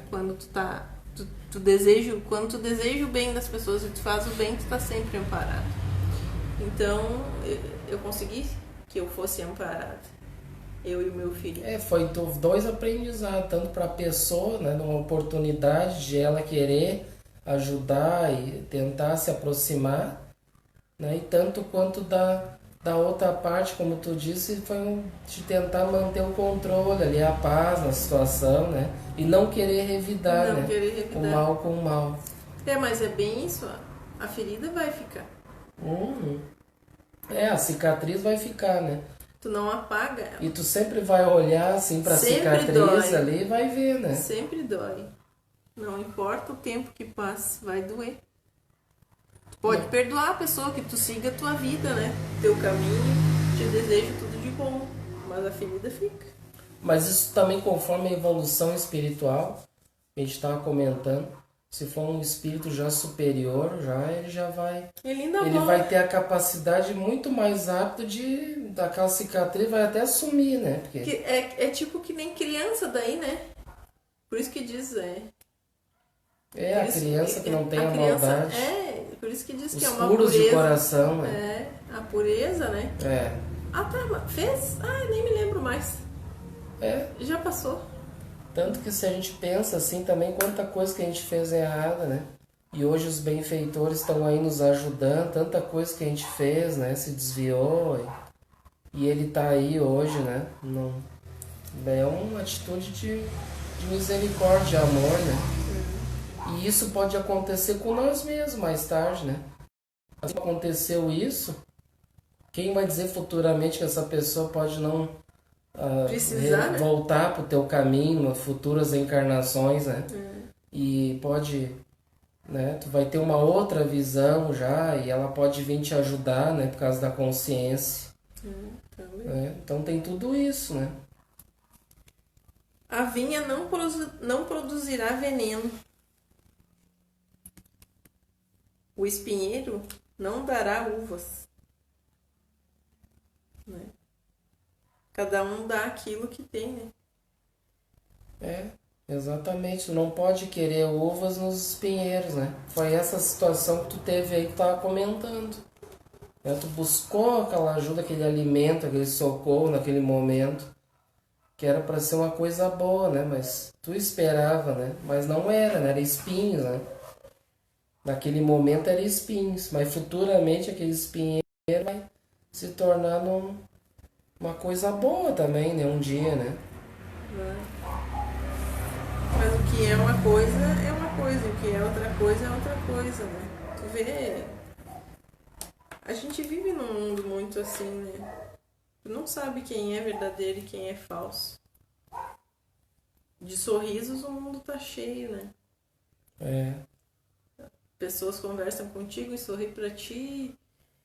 Quando quando tu deseja o bem das pessoas e tu faz o bem, tu tá sempre amparado. Então, eu consegui que eu fosse amparada. Eu e o meu filho. Foi dois aprendizados, tanto para a pessoa, né, numa oportunidade de ela querer ajudar e tentar se aproximar, né, e tanto quanto da outra parte, como tu disse, foi de tentar manter o controle ali, a paz na situação, né, e não querer revidar, né, o mal com o mal. Mas é bem isso, a ferida vai ficar. A cicatriz vai ficar, né. Tu não apaga ela. E tu sempre vai olhar assim pra cicatriz dói. Ali e vai ver, né? Sempre dói. Não importa o tempo que passe, vai doer. Tu pode perdoar a pessoa, que tu siga a tua vida, né? Teu caminho, te desejo tudo de bom. Mas a ferida fica. Mas isso também conforme a evolução espiritual, que a gente estava comentando. Se for um espírito já superior, ele já vai... Ele vai ter a capacidade muito mais rápida daquela cicatriz, vai até sumir, né? Porque... É tipo que nem criança daí, né? Por isso que diz, a criança que não tem a maldade. Por isso que diz os que é uma puros pureza. De coração, né? A pureza, né? Tá, fez? Nem me lembro mais. Já passou. Tanto que se a gente pensa assim também, quanta coisa que a gente fez errada, né? E hoje os benfeitores estão aí nos ajudando, tanta coisa que a gente fez, né? Se desviou e ele tá aí hoje, né? Não, é uma atitude de misericórdia, de amor, né? E isso pode acontecer com nós mesmos mais tarde, né? Se aconteceu isso, quem vai dizer futuramente que essa pessoa pode não... precisar, voltar pro teu caminho, futuras encarnações, né? E pode, né? Tu vai ter uma outra visão já e ela pode vir te ajudar, né? Por causa da consciência. Então tem tudo isso, né? A vinha não produzirá veneno. O espinheiro não dará uvas. Né? Cada um dá aquilo que tem, né? Exatamente. Tu não pode querer uvas nos espinheiros, né? Foi essa situação que tu teve aí que tu tava comentando. Né? Tu buscou aquela ajuda, aquele alimento, aquele socorro naquele momento, que era para ser uma coisa boa, né? Mas tu esperava, né? Mas não era, né? Era espinhos, né? Naquele momento era espinhos, mas futuramente aquele espinheiro vai se tornar uma coisa boa também, né? Um dia, né? Mas o que é uma coisa, o que é outra coisa, né? Tu vê, a gente vive num mundo muito assim, né? Tu não sabe quem é verdadeiro e quem é falso. De sorrisos o mundo tá cheio, né? Pessoas conversam contigo e sorriem pra ti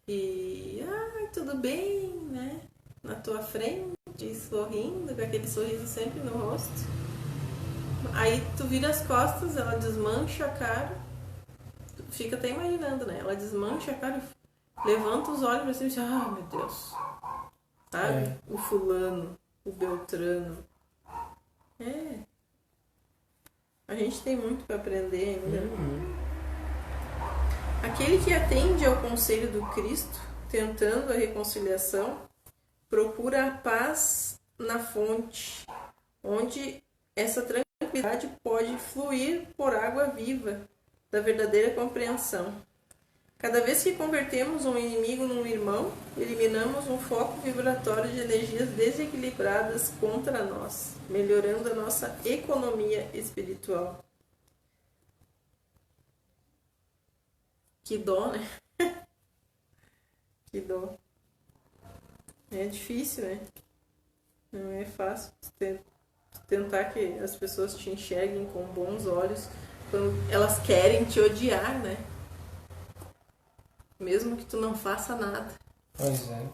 e tudo bem, né? Na tua frente, sorrindo, com aquele sorriso sempre no rosto. Aí tu vira as costas, ela desmancha a cara, tu fica até imaginando, né? Ela desmancha a cara, levanta os olhos pra cima e diz, meu Deus, sabe? O fulano, o Beltrano. A gente tem muito pra aprender ainda. Aquele que atende ao conselho do Cristo, tentando a reconciliação, procura a paz na fonte, onde essa tranquilidade pode fluir por água viva da verdadeira compreensão. Cada vez que convertemos um inimigo num irmão, eliminamos um foco vibratório de energias desequilibradas contra nós, melhorando a nossa economia espiritual. Que dó, né? Que dó. É difícil, né? Não é fácil tentar que as pessoas te enxerguem com bons olhos quando elas querem te odiar, né? Mesmo que tu não faça nada. Pois é.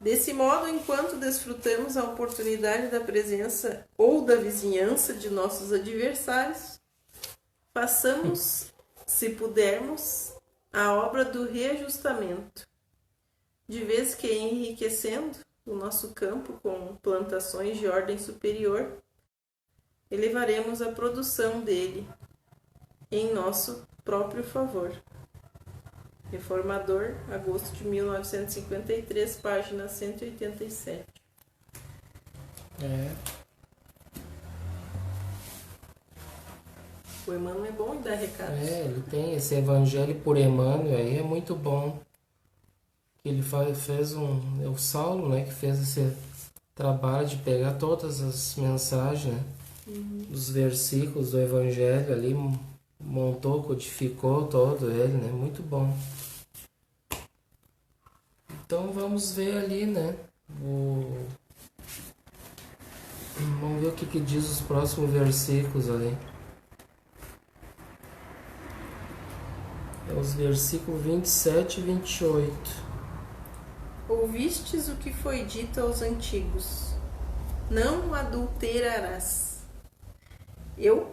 Desse modo, enquanto desfrutamos a oportunidade da presença ou da vizinhança de nossos adversários, façamos, se pudermos, a obra do reajustamento, de vez que enriquecendo o nosso campo com plantações de ordem superior, elevaremos a produção dele em nosso próprio favor. Reformador, agosto de 1953, página 187. O Emmanuel é bom em dar recados. Ele tem esse Evangelho por Emmanuel aí, é muito bom. Ele fez é o Saulo, né, que fez esse trabalho de pegar todas as mensagens, né, dos versículos do Evangelho ali, montou, codificou todo ele, né, muito bom. Então vamos ver ali, né, vamos ver o que diz os próximos versículos ali. É os versículos 27 e 28. Ouvistes o que foi dito aos antigos: não adulterarás. Eu,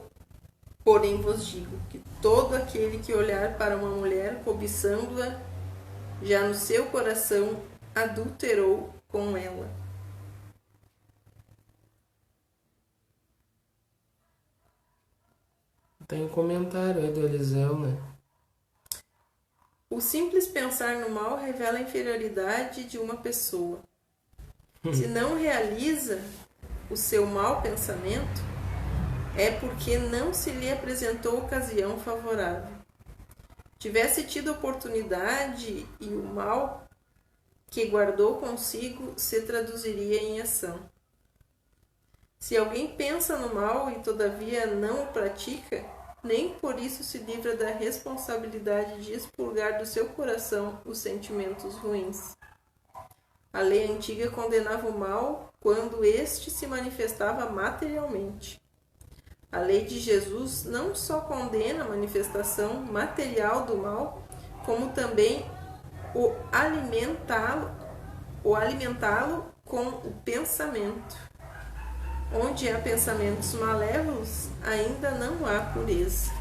porém, vos digo que todo aquele que olhar para uma mulher cobiçando-a, já no seu coração adulterou com ela. Tem um comentário aí do Eliseu, né? O simples pensar no mal revela a inferioridade de uma pessoa. Se não realiza o seu mau pensamento, é porque não se lhe apresentou ocasião favorável. Tivesse tido oportunidade e o mal que guardou consigo se traduziria em ação. Se alguém pensa no mal e todavia não o pratica, nem por isso se livra da responsabilidade de expurgar do seu coração os sentimentos ruins. A lei antiga condenava o mal quando este se manifestava materialmente. A lei de Jesus não só condena a manifestação material do mal, como também o alimentá-lo com o pensamento. Onde há pensamentos malévolos, ainda não há pureza.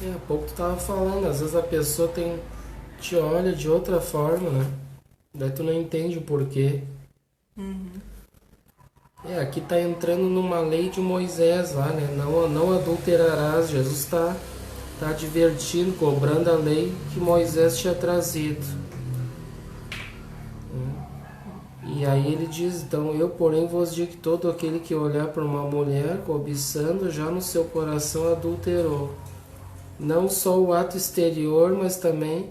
Há pouco tu tava falando, às vezes a pessoa te olha de outra forma, né? Daí tu não entende o porquê. Aqui tá entrando numa lei de Moisés lá, né? Não adulterarás. Jesus tá advertindo, cobrando a lei que Moisés tinha trazido. E aí ele diz, então, eu porém vos digo que todo aquele que olhar para uma mulher cobiçando, já no seu coração adulterou. Não só o ato exterior, mas também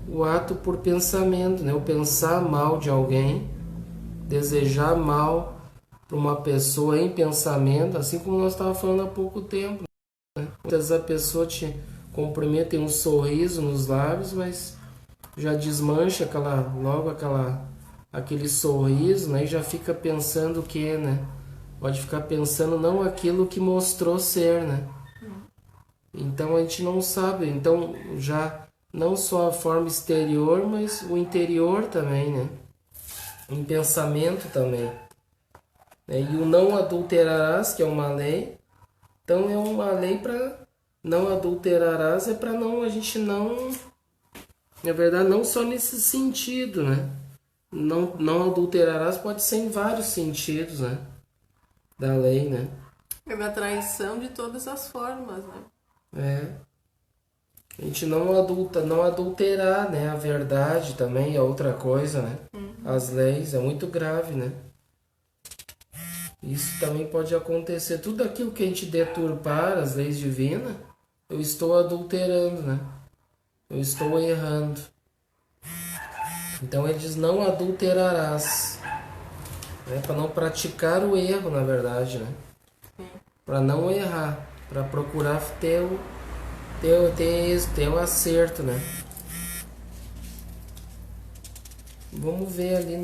o ato por pensamento, né? O pensar mal de alguém, desejar mal para uma pessoa em pensamento, assim como nós estávamos falando há pouco tempo, né? Muitas vezes a pessoa te cumprimenta, tem um sorriso nos lábios, mas já desmancha aquele sorriso, né? E já fica pensando o que, né? Pode ficar pensando não aquilo que mostrou ser, né? Então a gente não sabe, então já não só a forma exterior, mas o interior também, né? Em pensamento também. E o não adulterarás, que é uma lei, então é uma lei para não adulterarás, é para a gente não, na verdade, não só nesse sentido, né? Não adulterarás pode ser em vários sentidos, né? Da lei, né? É uma traição de todas as formas, né? A gente não adulterar, né? A verdade também é outra coisa, né? As leis, é muito grave, né? Isso também pode acontecer. Tudo aquilo que a gente deturpar as leis divinas, eu estou adulterando, né? Eu estou errando. Então ele diz, não adulterarás. Né? Para não praticar o erro, na verdade, né? Para não errar. Para procurar ter o acerto, né? Vamos ver ali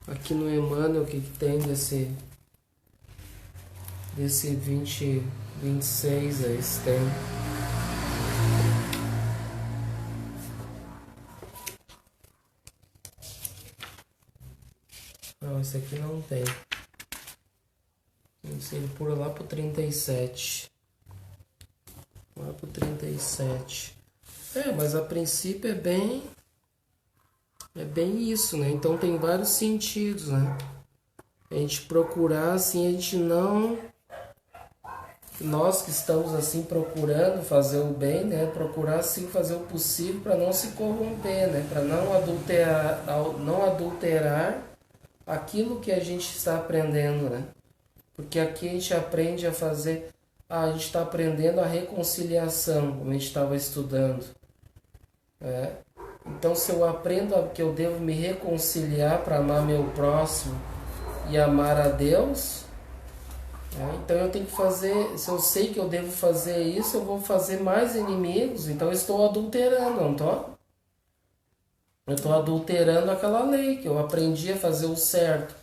aqui no Emmanuel o que tem desse 26 aí, se tem. Não, esse aqui não tem. Não sei, ele pula lá pro 37. Lá pro 37. Mas a princípio é bem isso, né? Então tem vários sentidos, né? A gente procurar assim, a gente não... Nós que estamos assim procurando fazer o bem, né? Procurar assim fazer o possível para não se corromper, né? Para não adulterar aquilo que a gente está aprendendo, né? Porque aqui a gente aprende a fazer... a gente está aprendendo a reconciliação, como a gente estava estudando. Então, se eu aprendo que eu devo me reconciliar para amar meu próximo e amar a Deus, então eu tenho que fazer... Se eu sei que eu devo fazer isso, eu vou fazer mais inimigos. Então, eu estou adulterando, não estou? Eu estou adulterando aquela lei, que eu aprendi a fazer o certo.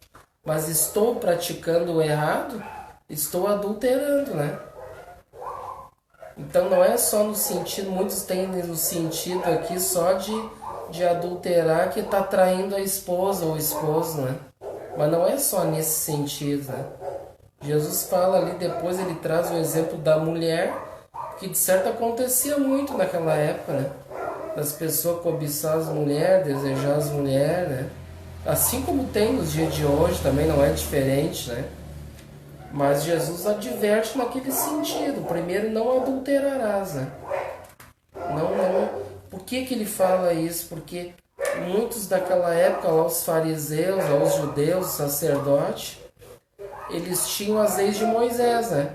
Mas estou praticando o errado, estou adulterando, né? Então não é só no sentido, muitos têm no sentido aqui só de adulterar que está traindo a esposa ou o esposo, né? Mas não é só nesse sentido, né? Jesus fala ali, depois ele traz o exemplo da mulher, que de certo acontecia muito naquela época, né? Das pessoas cobiçar as mulheres, desejar as mulheres, né? Assim como tem nos dias de hoje, também não é diferente, né? Mas Jesus adverte naquele sentido. Primeiro, não adulterarás, né? Não. Por que ele fala isso? Porque muitos daquela época, lá os fariseus, lá os judeus, os sacerdotes, eles tinham as leis de Moisés, né?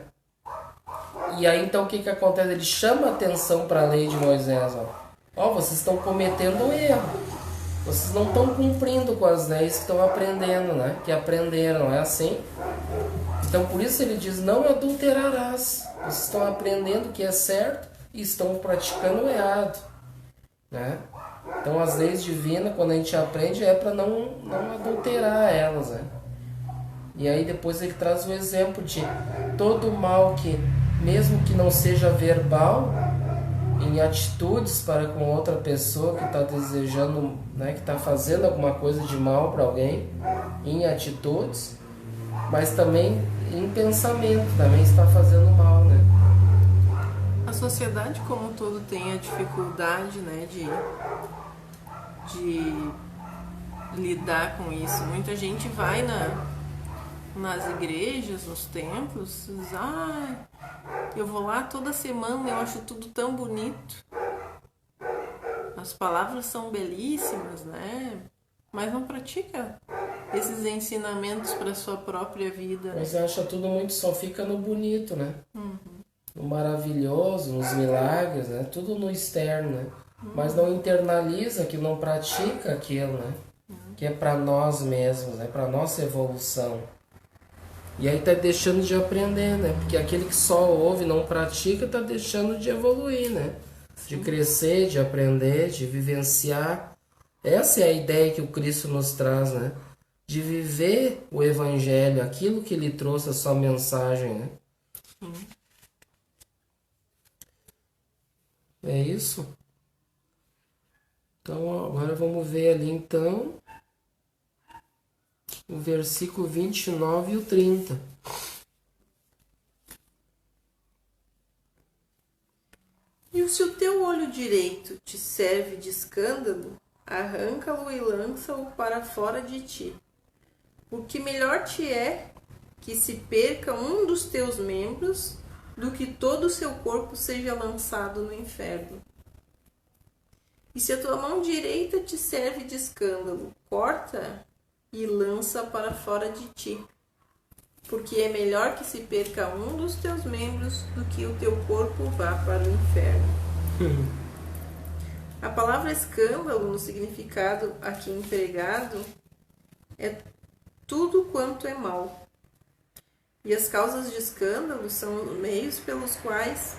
E aí então o que acontece? Ele chama a atenção para a lei de Moisés, vocês estão cometendo erro. Vocês não estão cumprindo com as leis que estão aprendendo, né? Que aprenderam, é assim? Então por isso ele diz, não adulterarás. Vocês estão aprendendo o que é certo e estão praticando o errado, né? Então as leis divinas, quando a gente aprende, é para não adulterar elas, né? E aí depois ele traz o exemplo de todo mal que, mesmo que não seja verbal, em atitudes para com outra pessoa que está desejando, né, que está fazendo alguma coisa de mal para alguém, em atitudes, mas também em pensamento, também está fazendo mal, né? A sociedade como um todo tem a dificuldade, né, de lidar com isso. Muita gente vai nas igrejas, nos templos, diz, eu vou lá toda semana, eu acho tudo tão bonito. As palavras são belíssimas, né? Mas não pratica esses ensinamentos para sua própria vida. Mas acha tudo muito, só fica no bonito, né? No maravilhoso, nos milagres, né? Tudo no externo, né? Mas não internaliza, que não pratica aquilo, né? Que é para nós mesmos, é para nossa evolução. E aí tá deixando de aprender, né? Porque aquele que só ouve, não pratica, tá deixando de evoluir, né? De crescer, de aprender, de vivenciar. Essa é a ideia que o Cristo nos traz, né? De viver o Evangelho, aquilo que ele trouxe, a sua mensagem, né? É isso? Então, agora vamos ver ali, então, o versículo 29 e o 30. E se o teu olho direito te serve de escândalo, arranca-o e lança-o para fora de ti. Porque melhor te é que se perca um dos teus membros do que todo o seu corpo seja lançado no inferno. E se a tua mão direita te serve de escândalo, corta e lança para fora de ti. Porque é melhor que se perca um dos teus membros do que o teu corpo vá para o inferno. A palavra escândalo, no significado aqui empregado, é tudo quanto é mal. E as causas de escândalo são os meios pelos quais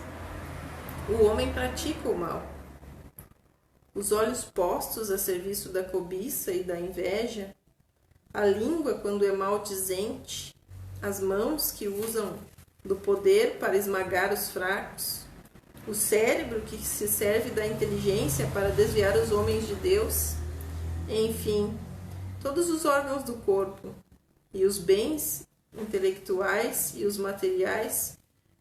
o homem pratica o mal. Os olhos postos a serviço da cobiça e da inveja, a língua quando é maldizente, as mãos que usam do poder para esmagar os fracos, o cérebro que se serve da inteligência para desviar os homens de Deus, enfim, todos os órgãos do corpo e os bens intelectuais e os materiais,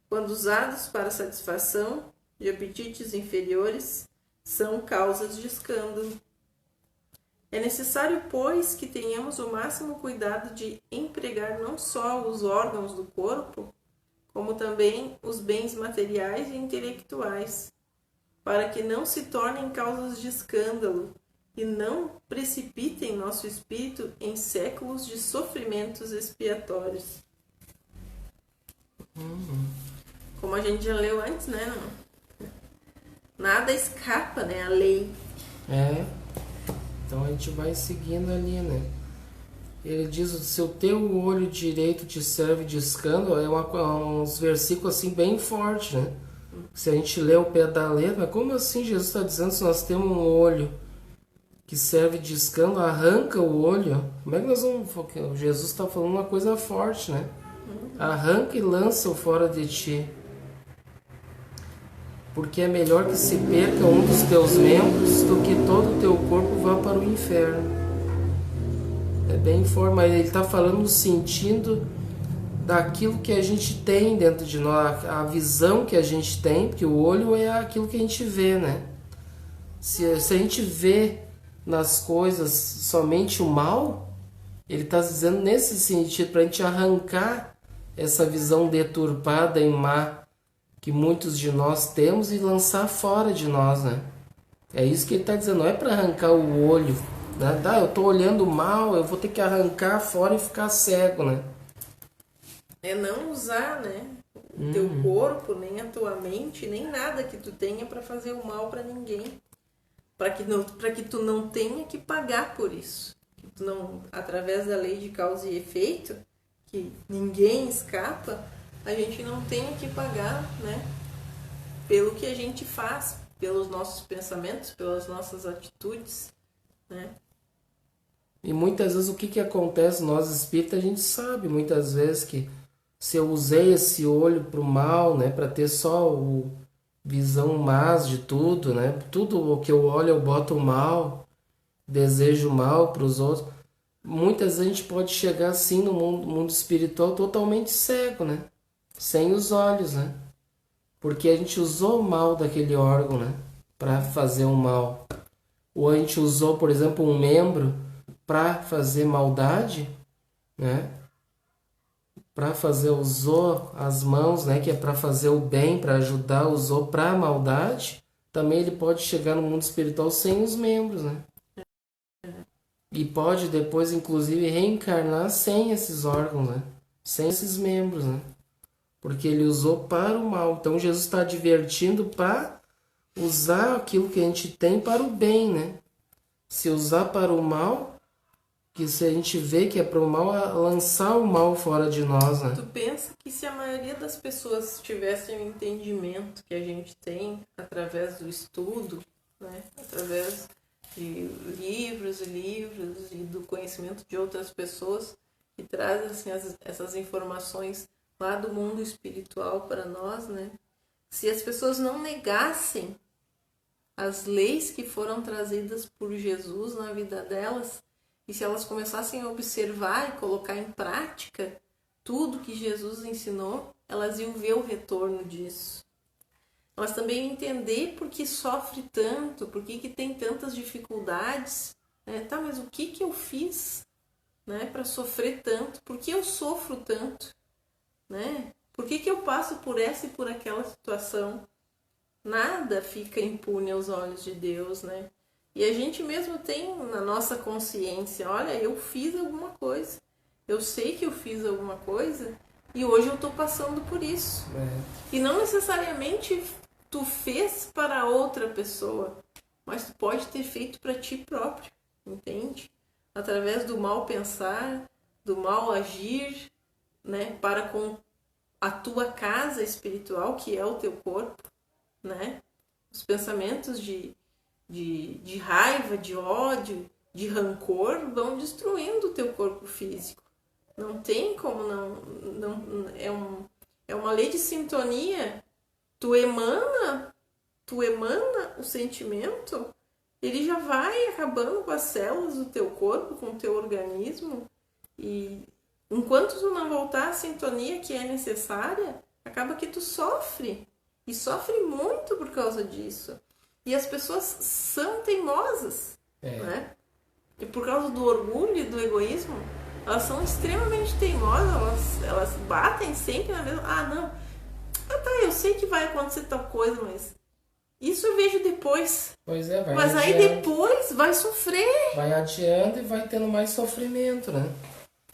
quando usados para satisfação de apetites inferiores, são causas de escândalo. É necessário, pois, que tenhamos o máximo cuidado de empregar não só os órgãos do corpo, como também os bens materiais e intelectuais, para que não se tornem causas de escândalo e não precipitem nosso espírito em séculos de sofrimentos expiatórios. Como a gente já leu antes, né? Nada escapa, né, à lei. Então a gente vai seguindo ali, né? Ele diz, se o teu olho direito te serve de escândalo, uns versículos assim bem fortes, né? Se a gente lê o pé da letra, mas como assim Jesus está dizendo, se nós temos um olho que serve de escândalo, arranca o olho? Como é que nós vamos... Jesus está falando uma coisa forte, né? Arranca e lança-o fora de ti. Porque é melhor que se perca um dos teus membros do que todo o teu corpo vá para o inferno. É bem forte, mas ele está falando no sentido daquilo que a gente tem dentro de nós, a visão que a gente tem, porque o olho é aquilo que a gente vê, né? Se a gente vê nas coisas somente o mal, ele está dizendo nesse sentido, para a gente arrancar essa visão deturpada e má que muitos de nós temos e lançar fora de nós, né? É isso que ele está dizendo, não é para arrancar o olho, né? Eu estou olhando mal, eu vou ter que arrancar fora e ficar cego, né? É não usar, né, o teu corpo, nem a tua mente, nem nada que tu tenha para fazer o mal para ninguém. Para que tu não tenha que pagar por isso. Que tu não, através da lei de causa e efeito, que ninguém escapa, a gente não tenha que pagar, né, pelo que a gente faz, pelos nossos pensamentos, pelas nossas atitudes, né? E muitas vezes o que acontece, nós espíritas, a gente sabe muitas vezes que se eu usei esse olho para o mal, né, para ter só o visão más de tudo, né, tudo o que eu olho eu boto o mal, desejo mal para os outros, muitas vezes a gente pode chegar assim no mundo espiritual totalmente cego, né? Sem os olhos, né? Porque a gente usou mal daquele órgão, né? Para fazer o mal. Ou a gente usou, por exemplo, um membro para fazer maldade, né? Para fazer, usou as mãos, né? Que é para fazer o bem, para ajudar, usou para a maldade. Também ele pode chegar no mundo espiritual sem os membros, né? E pode depois, inclusive, reencarnar sem esses órgãos, né? Sem esses membros, né? Porque ele usou para o mal. Então Jesus está advertindo para usar aquilo que a gente tem para o bem, né? Se usar para o mal, que se a gente vê que é para o mal, é lançar o mal fora de nós, né? Tu pensa que se a maioria das pessoas tivessem o entendimento que a gente tem através do estudo, né? Através de livros e livros e do conhecimento de outras pessoas que trazem assim, essas informações lá do mundo espiritual para nós, né? Se as pessoas não negassem as leis que foram trazidas por Jesus na vida delas, e se elas começassem a observar e colocar em prática tudo que Jesus ensinou, elas iam ver o retorno disso. Elas também iam entender por que sofre tanto, por que tem tantas dificuldades, né? Tá, mas o que eu fiz, né, para sofrer tanto? Por que eu sofro tanto, né? Por que eu passo por essa e por aquela situação? Nada fica impune aos olhos de Deus, né? E a gente mesmo tem na nossa consciência, olha, eu fiz alguma coisa. Eu sei que eu fiz alguma coisa e hoje eu estou passando por isso. E não necessariamente tu fez para outra pessoa, mas tu pode ter feito para ti próprio, entende? Através do mal pensar, do mal agir, né? Para com a tua casa espiritual, que é o teu corpo, né? Os pensamentos de raiva, de ódio, de rancor vão destruindo o teu corpo físico. Não tem como não é uma lei de sintonia. Tu emana o sentimento, ele já vai acabando com as células do teu corpo, com o teu organismo, e enquanto tu não voltar à sintonia que é necessária, acaba que tu sofre. E sofre muito por causa disso. E as pessoas são teimosas, né? E por causa do orgulho e do egoísmo, elas são extremamente teimosas, elas batem sempre na mesma... Ah, não. Ah, tá, eu sei que vai acontecer tal coisa, mas isso eu vejo depois. Pois é, vai mas adiando. Aí depois vai sofrer. Vai adiando e vai tendo mais sofrimento, né?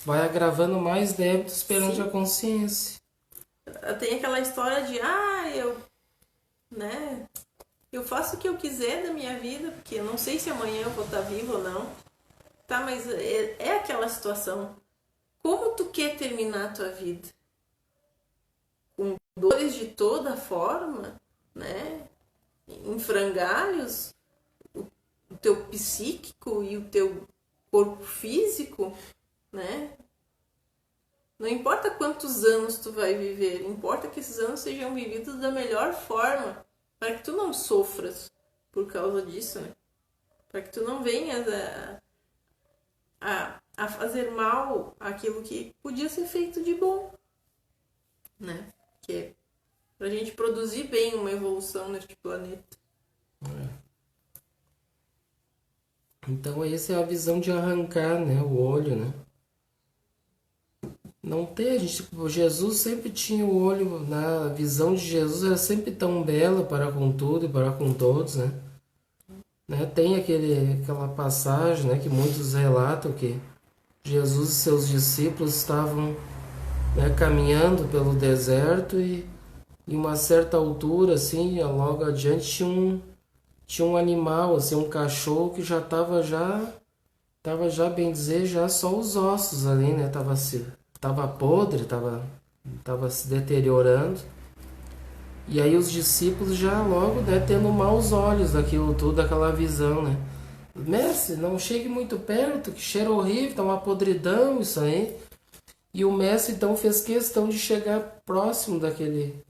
Vai agravando mais débitos perante Sim. a consciência. Tem aquela história de, eu faço o que eu quiser da minha vida, porque eu não sei se amanhã eu vou estar viva ou não. Tá, mas é aquela situação. Como tu quer terminar a tua vida? Com dores de toda forma, né? Em frangalhos, o teu psíquico e o teu corpo físico, né? Não importa quantos anos tu vai viver, importa que esses anos sejam vividos da melhor forma, para que tu não sofras por causa disso, né? Para que tu não venhas a fazer mal aquilo que podia ser feito de bom, né? Que é pra gente produzir bem uma evolução neste planeta. Então essa é a visão de arrancar, né, o olho, né? Não tem, Jesus sempre tinha o olho, na visão de Jesus era sempre tão bela para com tudo e para com todos, né? Tem aquela passagem, né, que muitos relatam que Jesus e seus discípulos estavam, né, caminhando pelo deserto e em uma certa altura, assim, logo adiante tinha um animal, assim, um cachorro que já estava bem dizer, já só os ossos ali, né? Tava podre, tava se deteriorando. E aí os discípulos já logo, né, tendo maus olhos daquilo tudo, daquela visão, né? Mestre, não chegue muito perto, que cheiro horrível, tá uma podridão isso aí. E o mestre então fez questão de chegar próximo daquele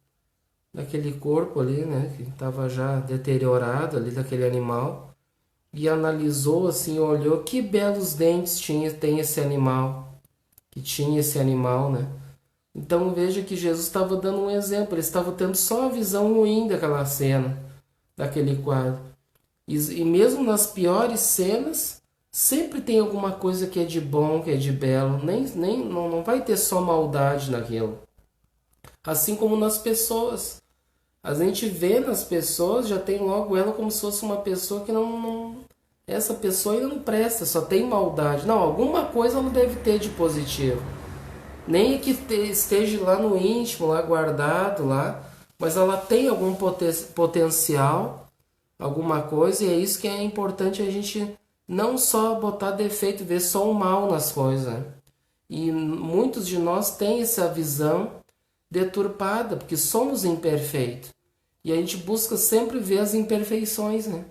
corpo ali, né, que estava já deteriorado ali, daquele animal. e analisou assim, olhou que belos dentes tem esse animal, que tinha esse animal, né? Então veja que Jesus estava dando um exemplo, ele estava tendo só a visão ruim daquela cena, daquele quadro. E mesmo nas piores cenas, sempre tem alguma coisa que é de bom, que é de belo, não vai ter só maldade naquilo. Assim como nas pessoas. A gente vê nas pessoas, já tem logo ela como se fosse uma pessoa que essa pessoa ainda não presta, só tem maldade. Não, alguma coisa ela deve ter de positivo. Nem que esteja lá no íntimo, lá guardado, lá, mas ela tem algum potencial, alguma coisa, e é isso que é importante a gente não só botar defeito, ver só o mal nas coisas. Né? E muitos de nós têm essa visão deturpada, porque somos imperfeitos. E a gente busca sempre ver as imperfeições, né?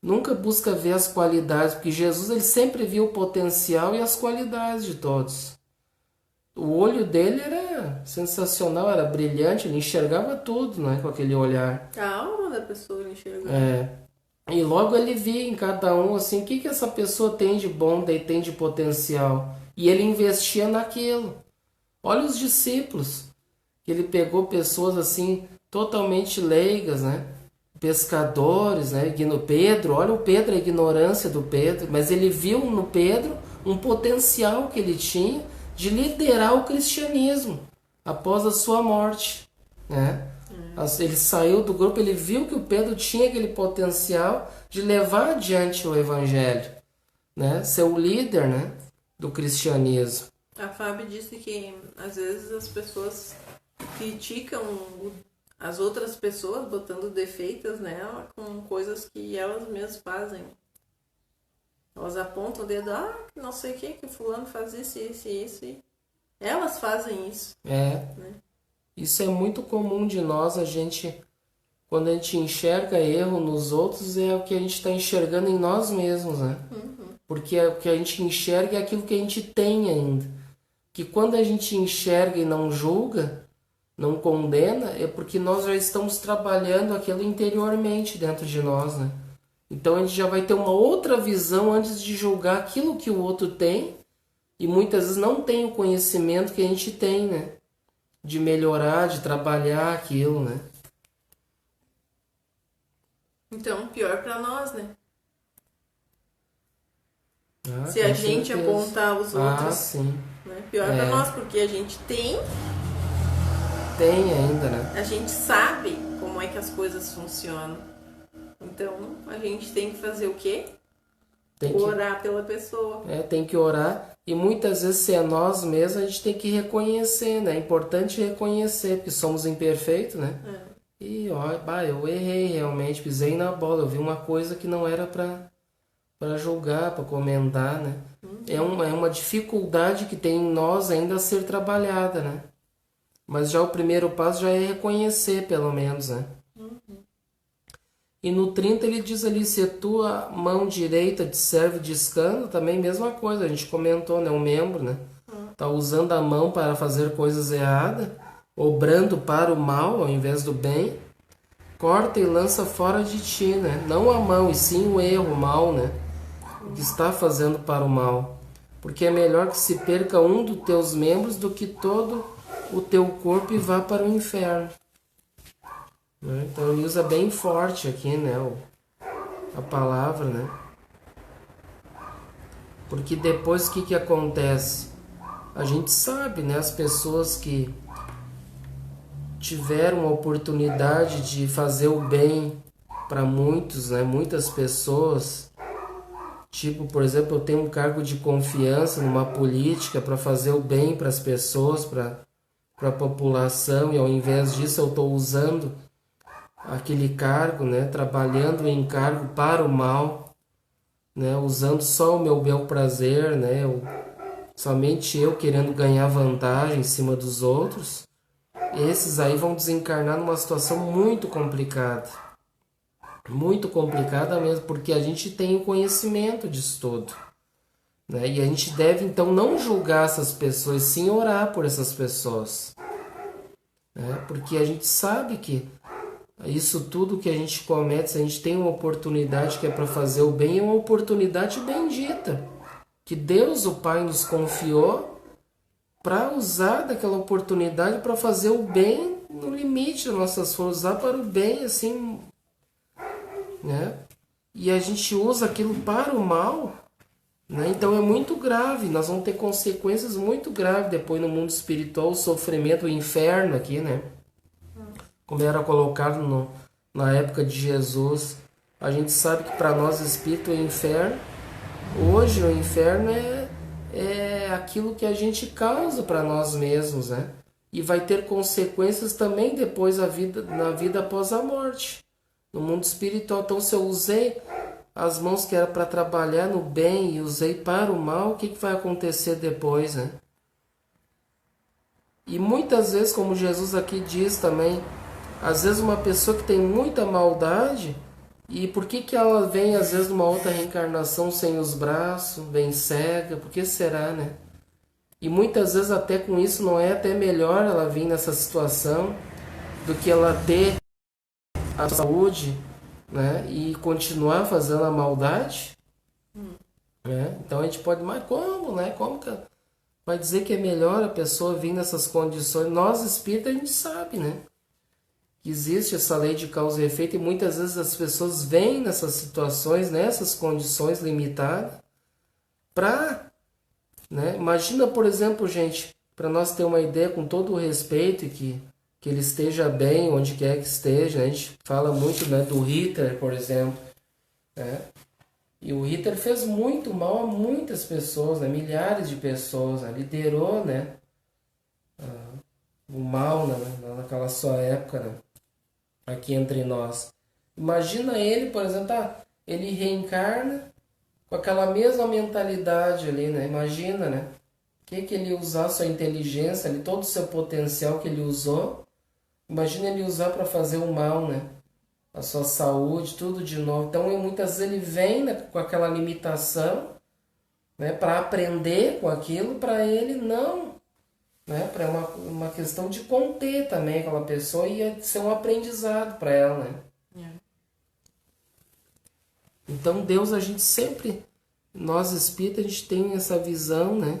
Nunca busca ver as qualidades, porque Jesus ele sempre viu o potencial e as qualidades de todos. O olho dele era sensacional, era brilhante, ele enxergava tudo, né, com aquele olhar. A alma da pessoa ele enxergava. E logo ele via em cada um assim, o que essa pessoa tem de bom, daí tem de potencial. E ele investia naquilo. Olha os discípulos, que ele pegou pessoas assim, totalmente leigas, né? Pescadores, né? Pedro, olha o Pedro, a ignorância do Pedro, mas ele viu no Pedro um potencial que ele tinha de liderar o cristianismo após a sua morte, né? Ele saiu do grupo, ele viu que o Pedro tinha aquele potencial de levar adiante o evangelho, né? Ser o líder, né? Do cristianismo. A Fábio disse que às vezes as pessoas criticam as outras pessoas botando defeitos nela com coisas que elas mesmas fazem. Elas apontam o dedo, não sei o que fulano faz isso, isso e isso. Elas fazem isso. Né? Isso é muito comum de nós, quando a gente enxerga erro nos outros, é o que a gente está enxergando em nós mesmos, né? Porque o que a gente enxerga é aquilo que a gente tem ainda. Que quando a gente enxerga e não julga, não condena, é porque nós já estamos trabalhando aquilo interiormente dentro de nós, né? Então a gente já vai ter uma outra visão antes de julgar aquilo que o outro tem, e muitas vezes não tem o conhecimento que a gente tem, né? De melhorar, de trabalhar aquilo, né? Então, pior para nós, né? Se com a gente certeza. apontar os outros, sim. Né? Pior para nós, porque a gente tem ainda, né? A gente sabe como é que as coisas funcionam. Então, a gente tem que fazer o quê? Orar pela pessoa. Tem que orar. E muitas vezes, se é nós mesmos, a gente tem que reconhecer, né? É importante reconhecer, porque somos imperfeitos, né? E, eu errei realmente, pisei na bola. Eu vi uma coisa que não era para julgar, para comentar, né? É uma dificuldade que tem em nós ainda a ser trabalhada, né? Mas já o primeiro passo já é reconhecer, pelo menos, né? E no 30 ele diz ali, se a tua mão direita te serve de escândalo, também mesma coisa, a gente comentou, né? Um membro, né? Tá usando a mão para fazer coisas erradas, obrando para o mal ao invés do bem, corta e lança fora de ti, né? Não a mão, e sim o erro, o mal, né? O que está fazendo para o mal. Porque é melhor que se perca um dos teus membros do que todo o teu corpo e vá para o inferno. Então ele usa bem forte aqui, né, a palavra, né? Porque depois o que acontece? A gente sabe, né, as pessoas que tiveram a oportunidade de fazer o bem para muitos, né, muitas pessoas, tipo, por exemplo, eu tenho um cargo de confiança numa política para fazer o bem para as pessoas, para a população, e ao invés disso eu estou usando aquele cargo, né, trabalhando em cargo para o mal, né, usando só o meu bel prazer, né, somente eu querendo ganhar vantagem em cima dos outros. Esses aí vão desencarnar numa situação muito complicada mesmo, porque a gente tem o conhecimento disso tudo, né, e a gente deve então não julgar essas pessoas, sim orar por essas pessoas, né, porque a gente sabe que Isso tudo que a gente comete, se a gente tem uma oportunidade que é para fazer o bem, é uma oportunidade bendita, que Deus, o Pai, nos confiou para usar daquela oportunidade para fazer o bem no limite das nossas forças, usar para o bem, assim, né? E a gente usa aquilo para o mal, né? Então é muito grave, nós vamos ter consequências muito graves depois no mundo espiritual, o sofrimento, o inferno aqui, né? Como era colocado na época de Jesus. A gente sabe que para nós espírito o inferno, hoje o inferno é aquilo que a gente causa para nós mesmos, né? E vai ter consequências também depois na vida após a morte. No mundo espiritual, então se eu usei as mãos que era para trabalhar no bem e usei para o mal, o que vai acontecer depois, né? E muitas vezes, como Jesus aqui diz também, às vezes uma pessoa que tem muita maldade, e por que ela vem às vezes numa outra reencarnação sem os braços, vem cega, por que será, né? E muitas vezes até com isso não é até melhor ela vir nessa situação do que ela ter a saúde, né, e continuar fazendo a maldade, né? Então a gente pode, mas como, né? Como que vai dizer que é melhor a pessoa vir nessas condições? Nós espíritas a gente sabe, né? Que existe essa lei de causa e efeito e muitas vezes as pessoas vêm nessas situações, nessas condições limitadas, para, né? Imagina, por exemplo, gente, para nós ter uma ideia com todo o respeito e que ele esteja bem onde quer que esteja. A gente fala muito, né, do Hitler, por exemplo, né? E o Hitler fez muito mal a muitas pessoas, né? Milhares de pessoas, né? Liderou, né, o mal, né, naquela sua época, né, aqui entre nós. Imagina ele, por exemplo, ele reencarna com aquela mesma mentalidade ali, né? Imagina, né? Que ele usar sua inteligência, ali, todo o seu potencial que ele usou. Imagina ele usar para fazer o mal, né? A sua saúde, tudo de novo. Então, muitas vezes ele vem, né, com aquela limitação, né, para aprender com aquilo, para ele não, né, para uma questão de conter também aquela pessoa e ser um aprendizado para ela, né? Então, Deus, a gente sempre, nós espíritas, a gente tem essa visão, né,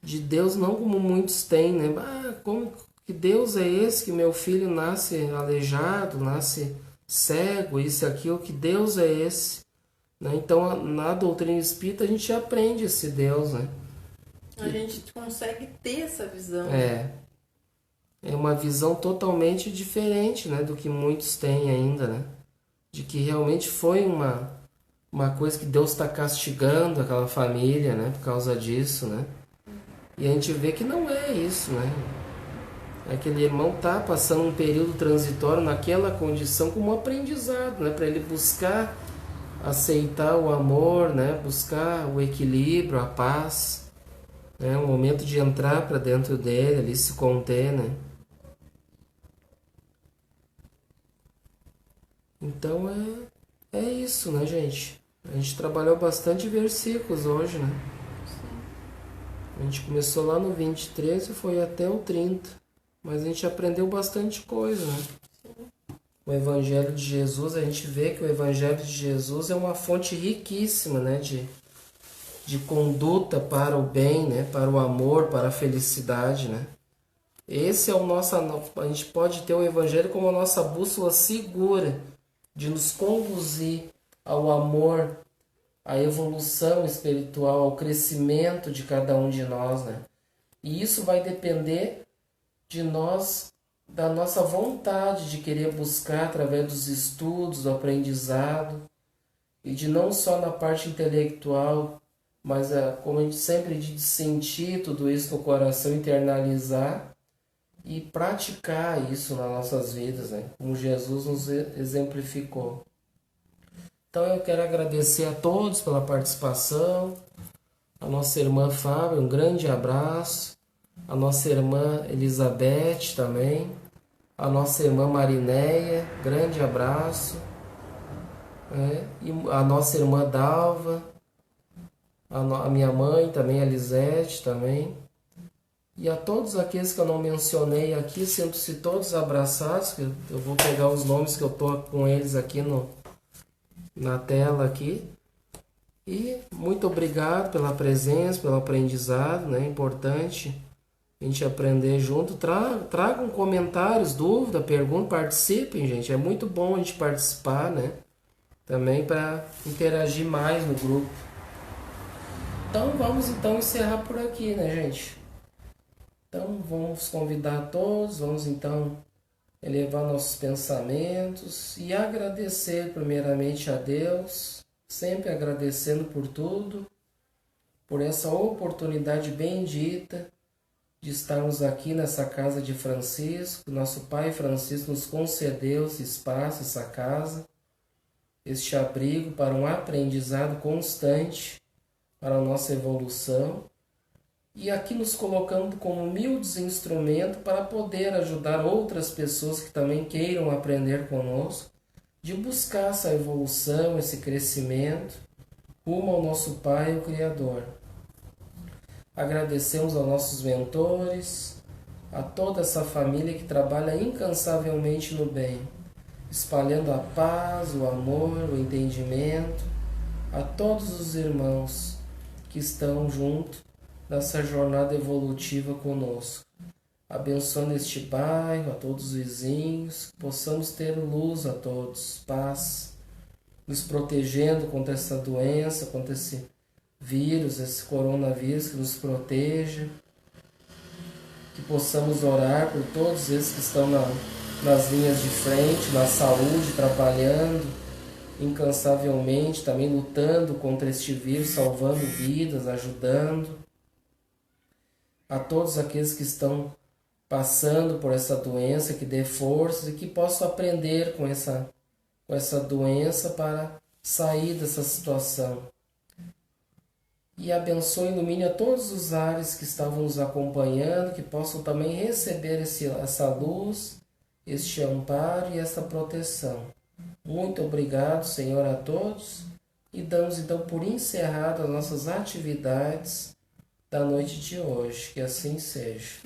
de Deus não como muitos têm, né? Como que Deus é esse que meu filho nasce aleijado, nasce cego, isso e aquilo, que Deus é esse, né? Então na doutrina espírita a gente aprende esse Deus, né? A gente consegue ter essa visão. É uma visão totalmente diferente, né, do que muitos têm ainda, né? De que realmente foi uma coisa que Deus está castigando aquela família, né, por causa disso, né? E a gente vê que não é isso, né? Aquele irmão está passando um período transitório naquela condição como um aprendizado, né? Para ele buscar aceitar o amor, né? Buscar o equilíbrio, a paz, né? Um momento de entrar para dentro dele, ali se conter, né? Então é isso, né, gente? A gente trabalhou bastante versículos hoje, né? Sim. A gente começou lá no 23 e foi até o 30. Mas a gente aprendeu bastante coisa, né? O Evangelho de Jesus, a gente vê que o Evangelho de Jesus é uma fonte riquíssima, né? De conduta para o bem, né? Para o amor, para a felicidade, né? Esse é o nosso... A gente pode ter o Evangelho como a nossa bússola segura de nos conduzir ao amor, à evolução espiritual, ao crescimento de cada um de nós, né? E isso vai depender de nós, da nossa vontade de querer buscar através dos estudos, do aprendizado, e de não só na parte intelectual, mas como a gente sempre diz, de sentir tudo isso no coração, internalizar e praticar isso nas nossas vidas, né? Como Jesus nos exemplificou. Então eu quero agradecer a todos pela participação, a nossa irmã Fábio, um grande abraço, a nossa irmã Elizabeth também, a nossa irmã Marinéia, grande abraço, e a nossa irmã Dalva, a minha mãe também, a Lisete também, E a todos aqueles que eu não mencionei aqui, sinto-se todos abraçados. Eu vou pegar os nomes que eu estou com eles aqui na tela aqui. E muito obrigado pela presença, pelo aprendizado, né? É importante a gente aprender junto. Tragam comentários, dúvida, pergunta, participem, gente. É muito bom a gente participar, né? Também para interagir mais no grupo. Então vamos encerrar por aqui, né, gente? Então vamos convidar todos, vamos então elevar nossos pensamentos e agradecer primeiramente a Deus, sempre agradecendo por tudo, por essa oportunidade bendita de estarmos aqui nessa casa de Francisco. Nosso Pai Francisco nos concedeu esse espaço, essa casa, este abrigo para um aprendizado constante para a nossa evolução. E aqui nos colocando como humildes instrumentos para poder ajudar outras pessoas que também queiram aprender conosco, de buscar essa evolução, esse crescimento, rumo ao nosso Pai, o Criador. Agradecemos aos nossos mentores, a toda essa família que trabalha incansavelmente no bem, espalhando a paz, o amor, o entendimento, a todos os irmãos que estão junto nessa jornada evolutiva conosco. Abençoando este bairro, a todos os vizinhos, que possamos ter luz a todos, paz, nos protegendo contra essa doença, contra esse vírus, esse coronavírus, que nos proteja, que possamos orar por todos esses que estão nas linhas de frente, na saúde, trabalhando incansavelmente, também lutando contra este vírus, salvando vidas, ajudando. A todos aqueles que estão passando por essa doença, que dê forças e que possam aprender com essa doença para sair dessa situação. E abençoe e ilumine a todos os ares que estavam nos acompanhando, que possam também receber essa luz, este amparo e essa proteção. Muito obrigado, Senhor, a todos, e damos então por encerrado as nossas atividades da noite de hoje. Que assim seja.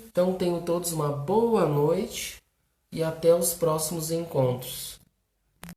Então tenham todos uma boa noite e até os próximos encontros.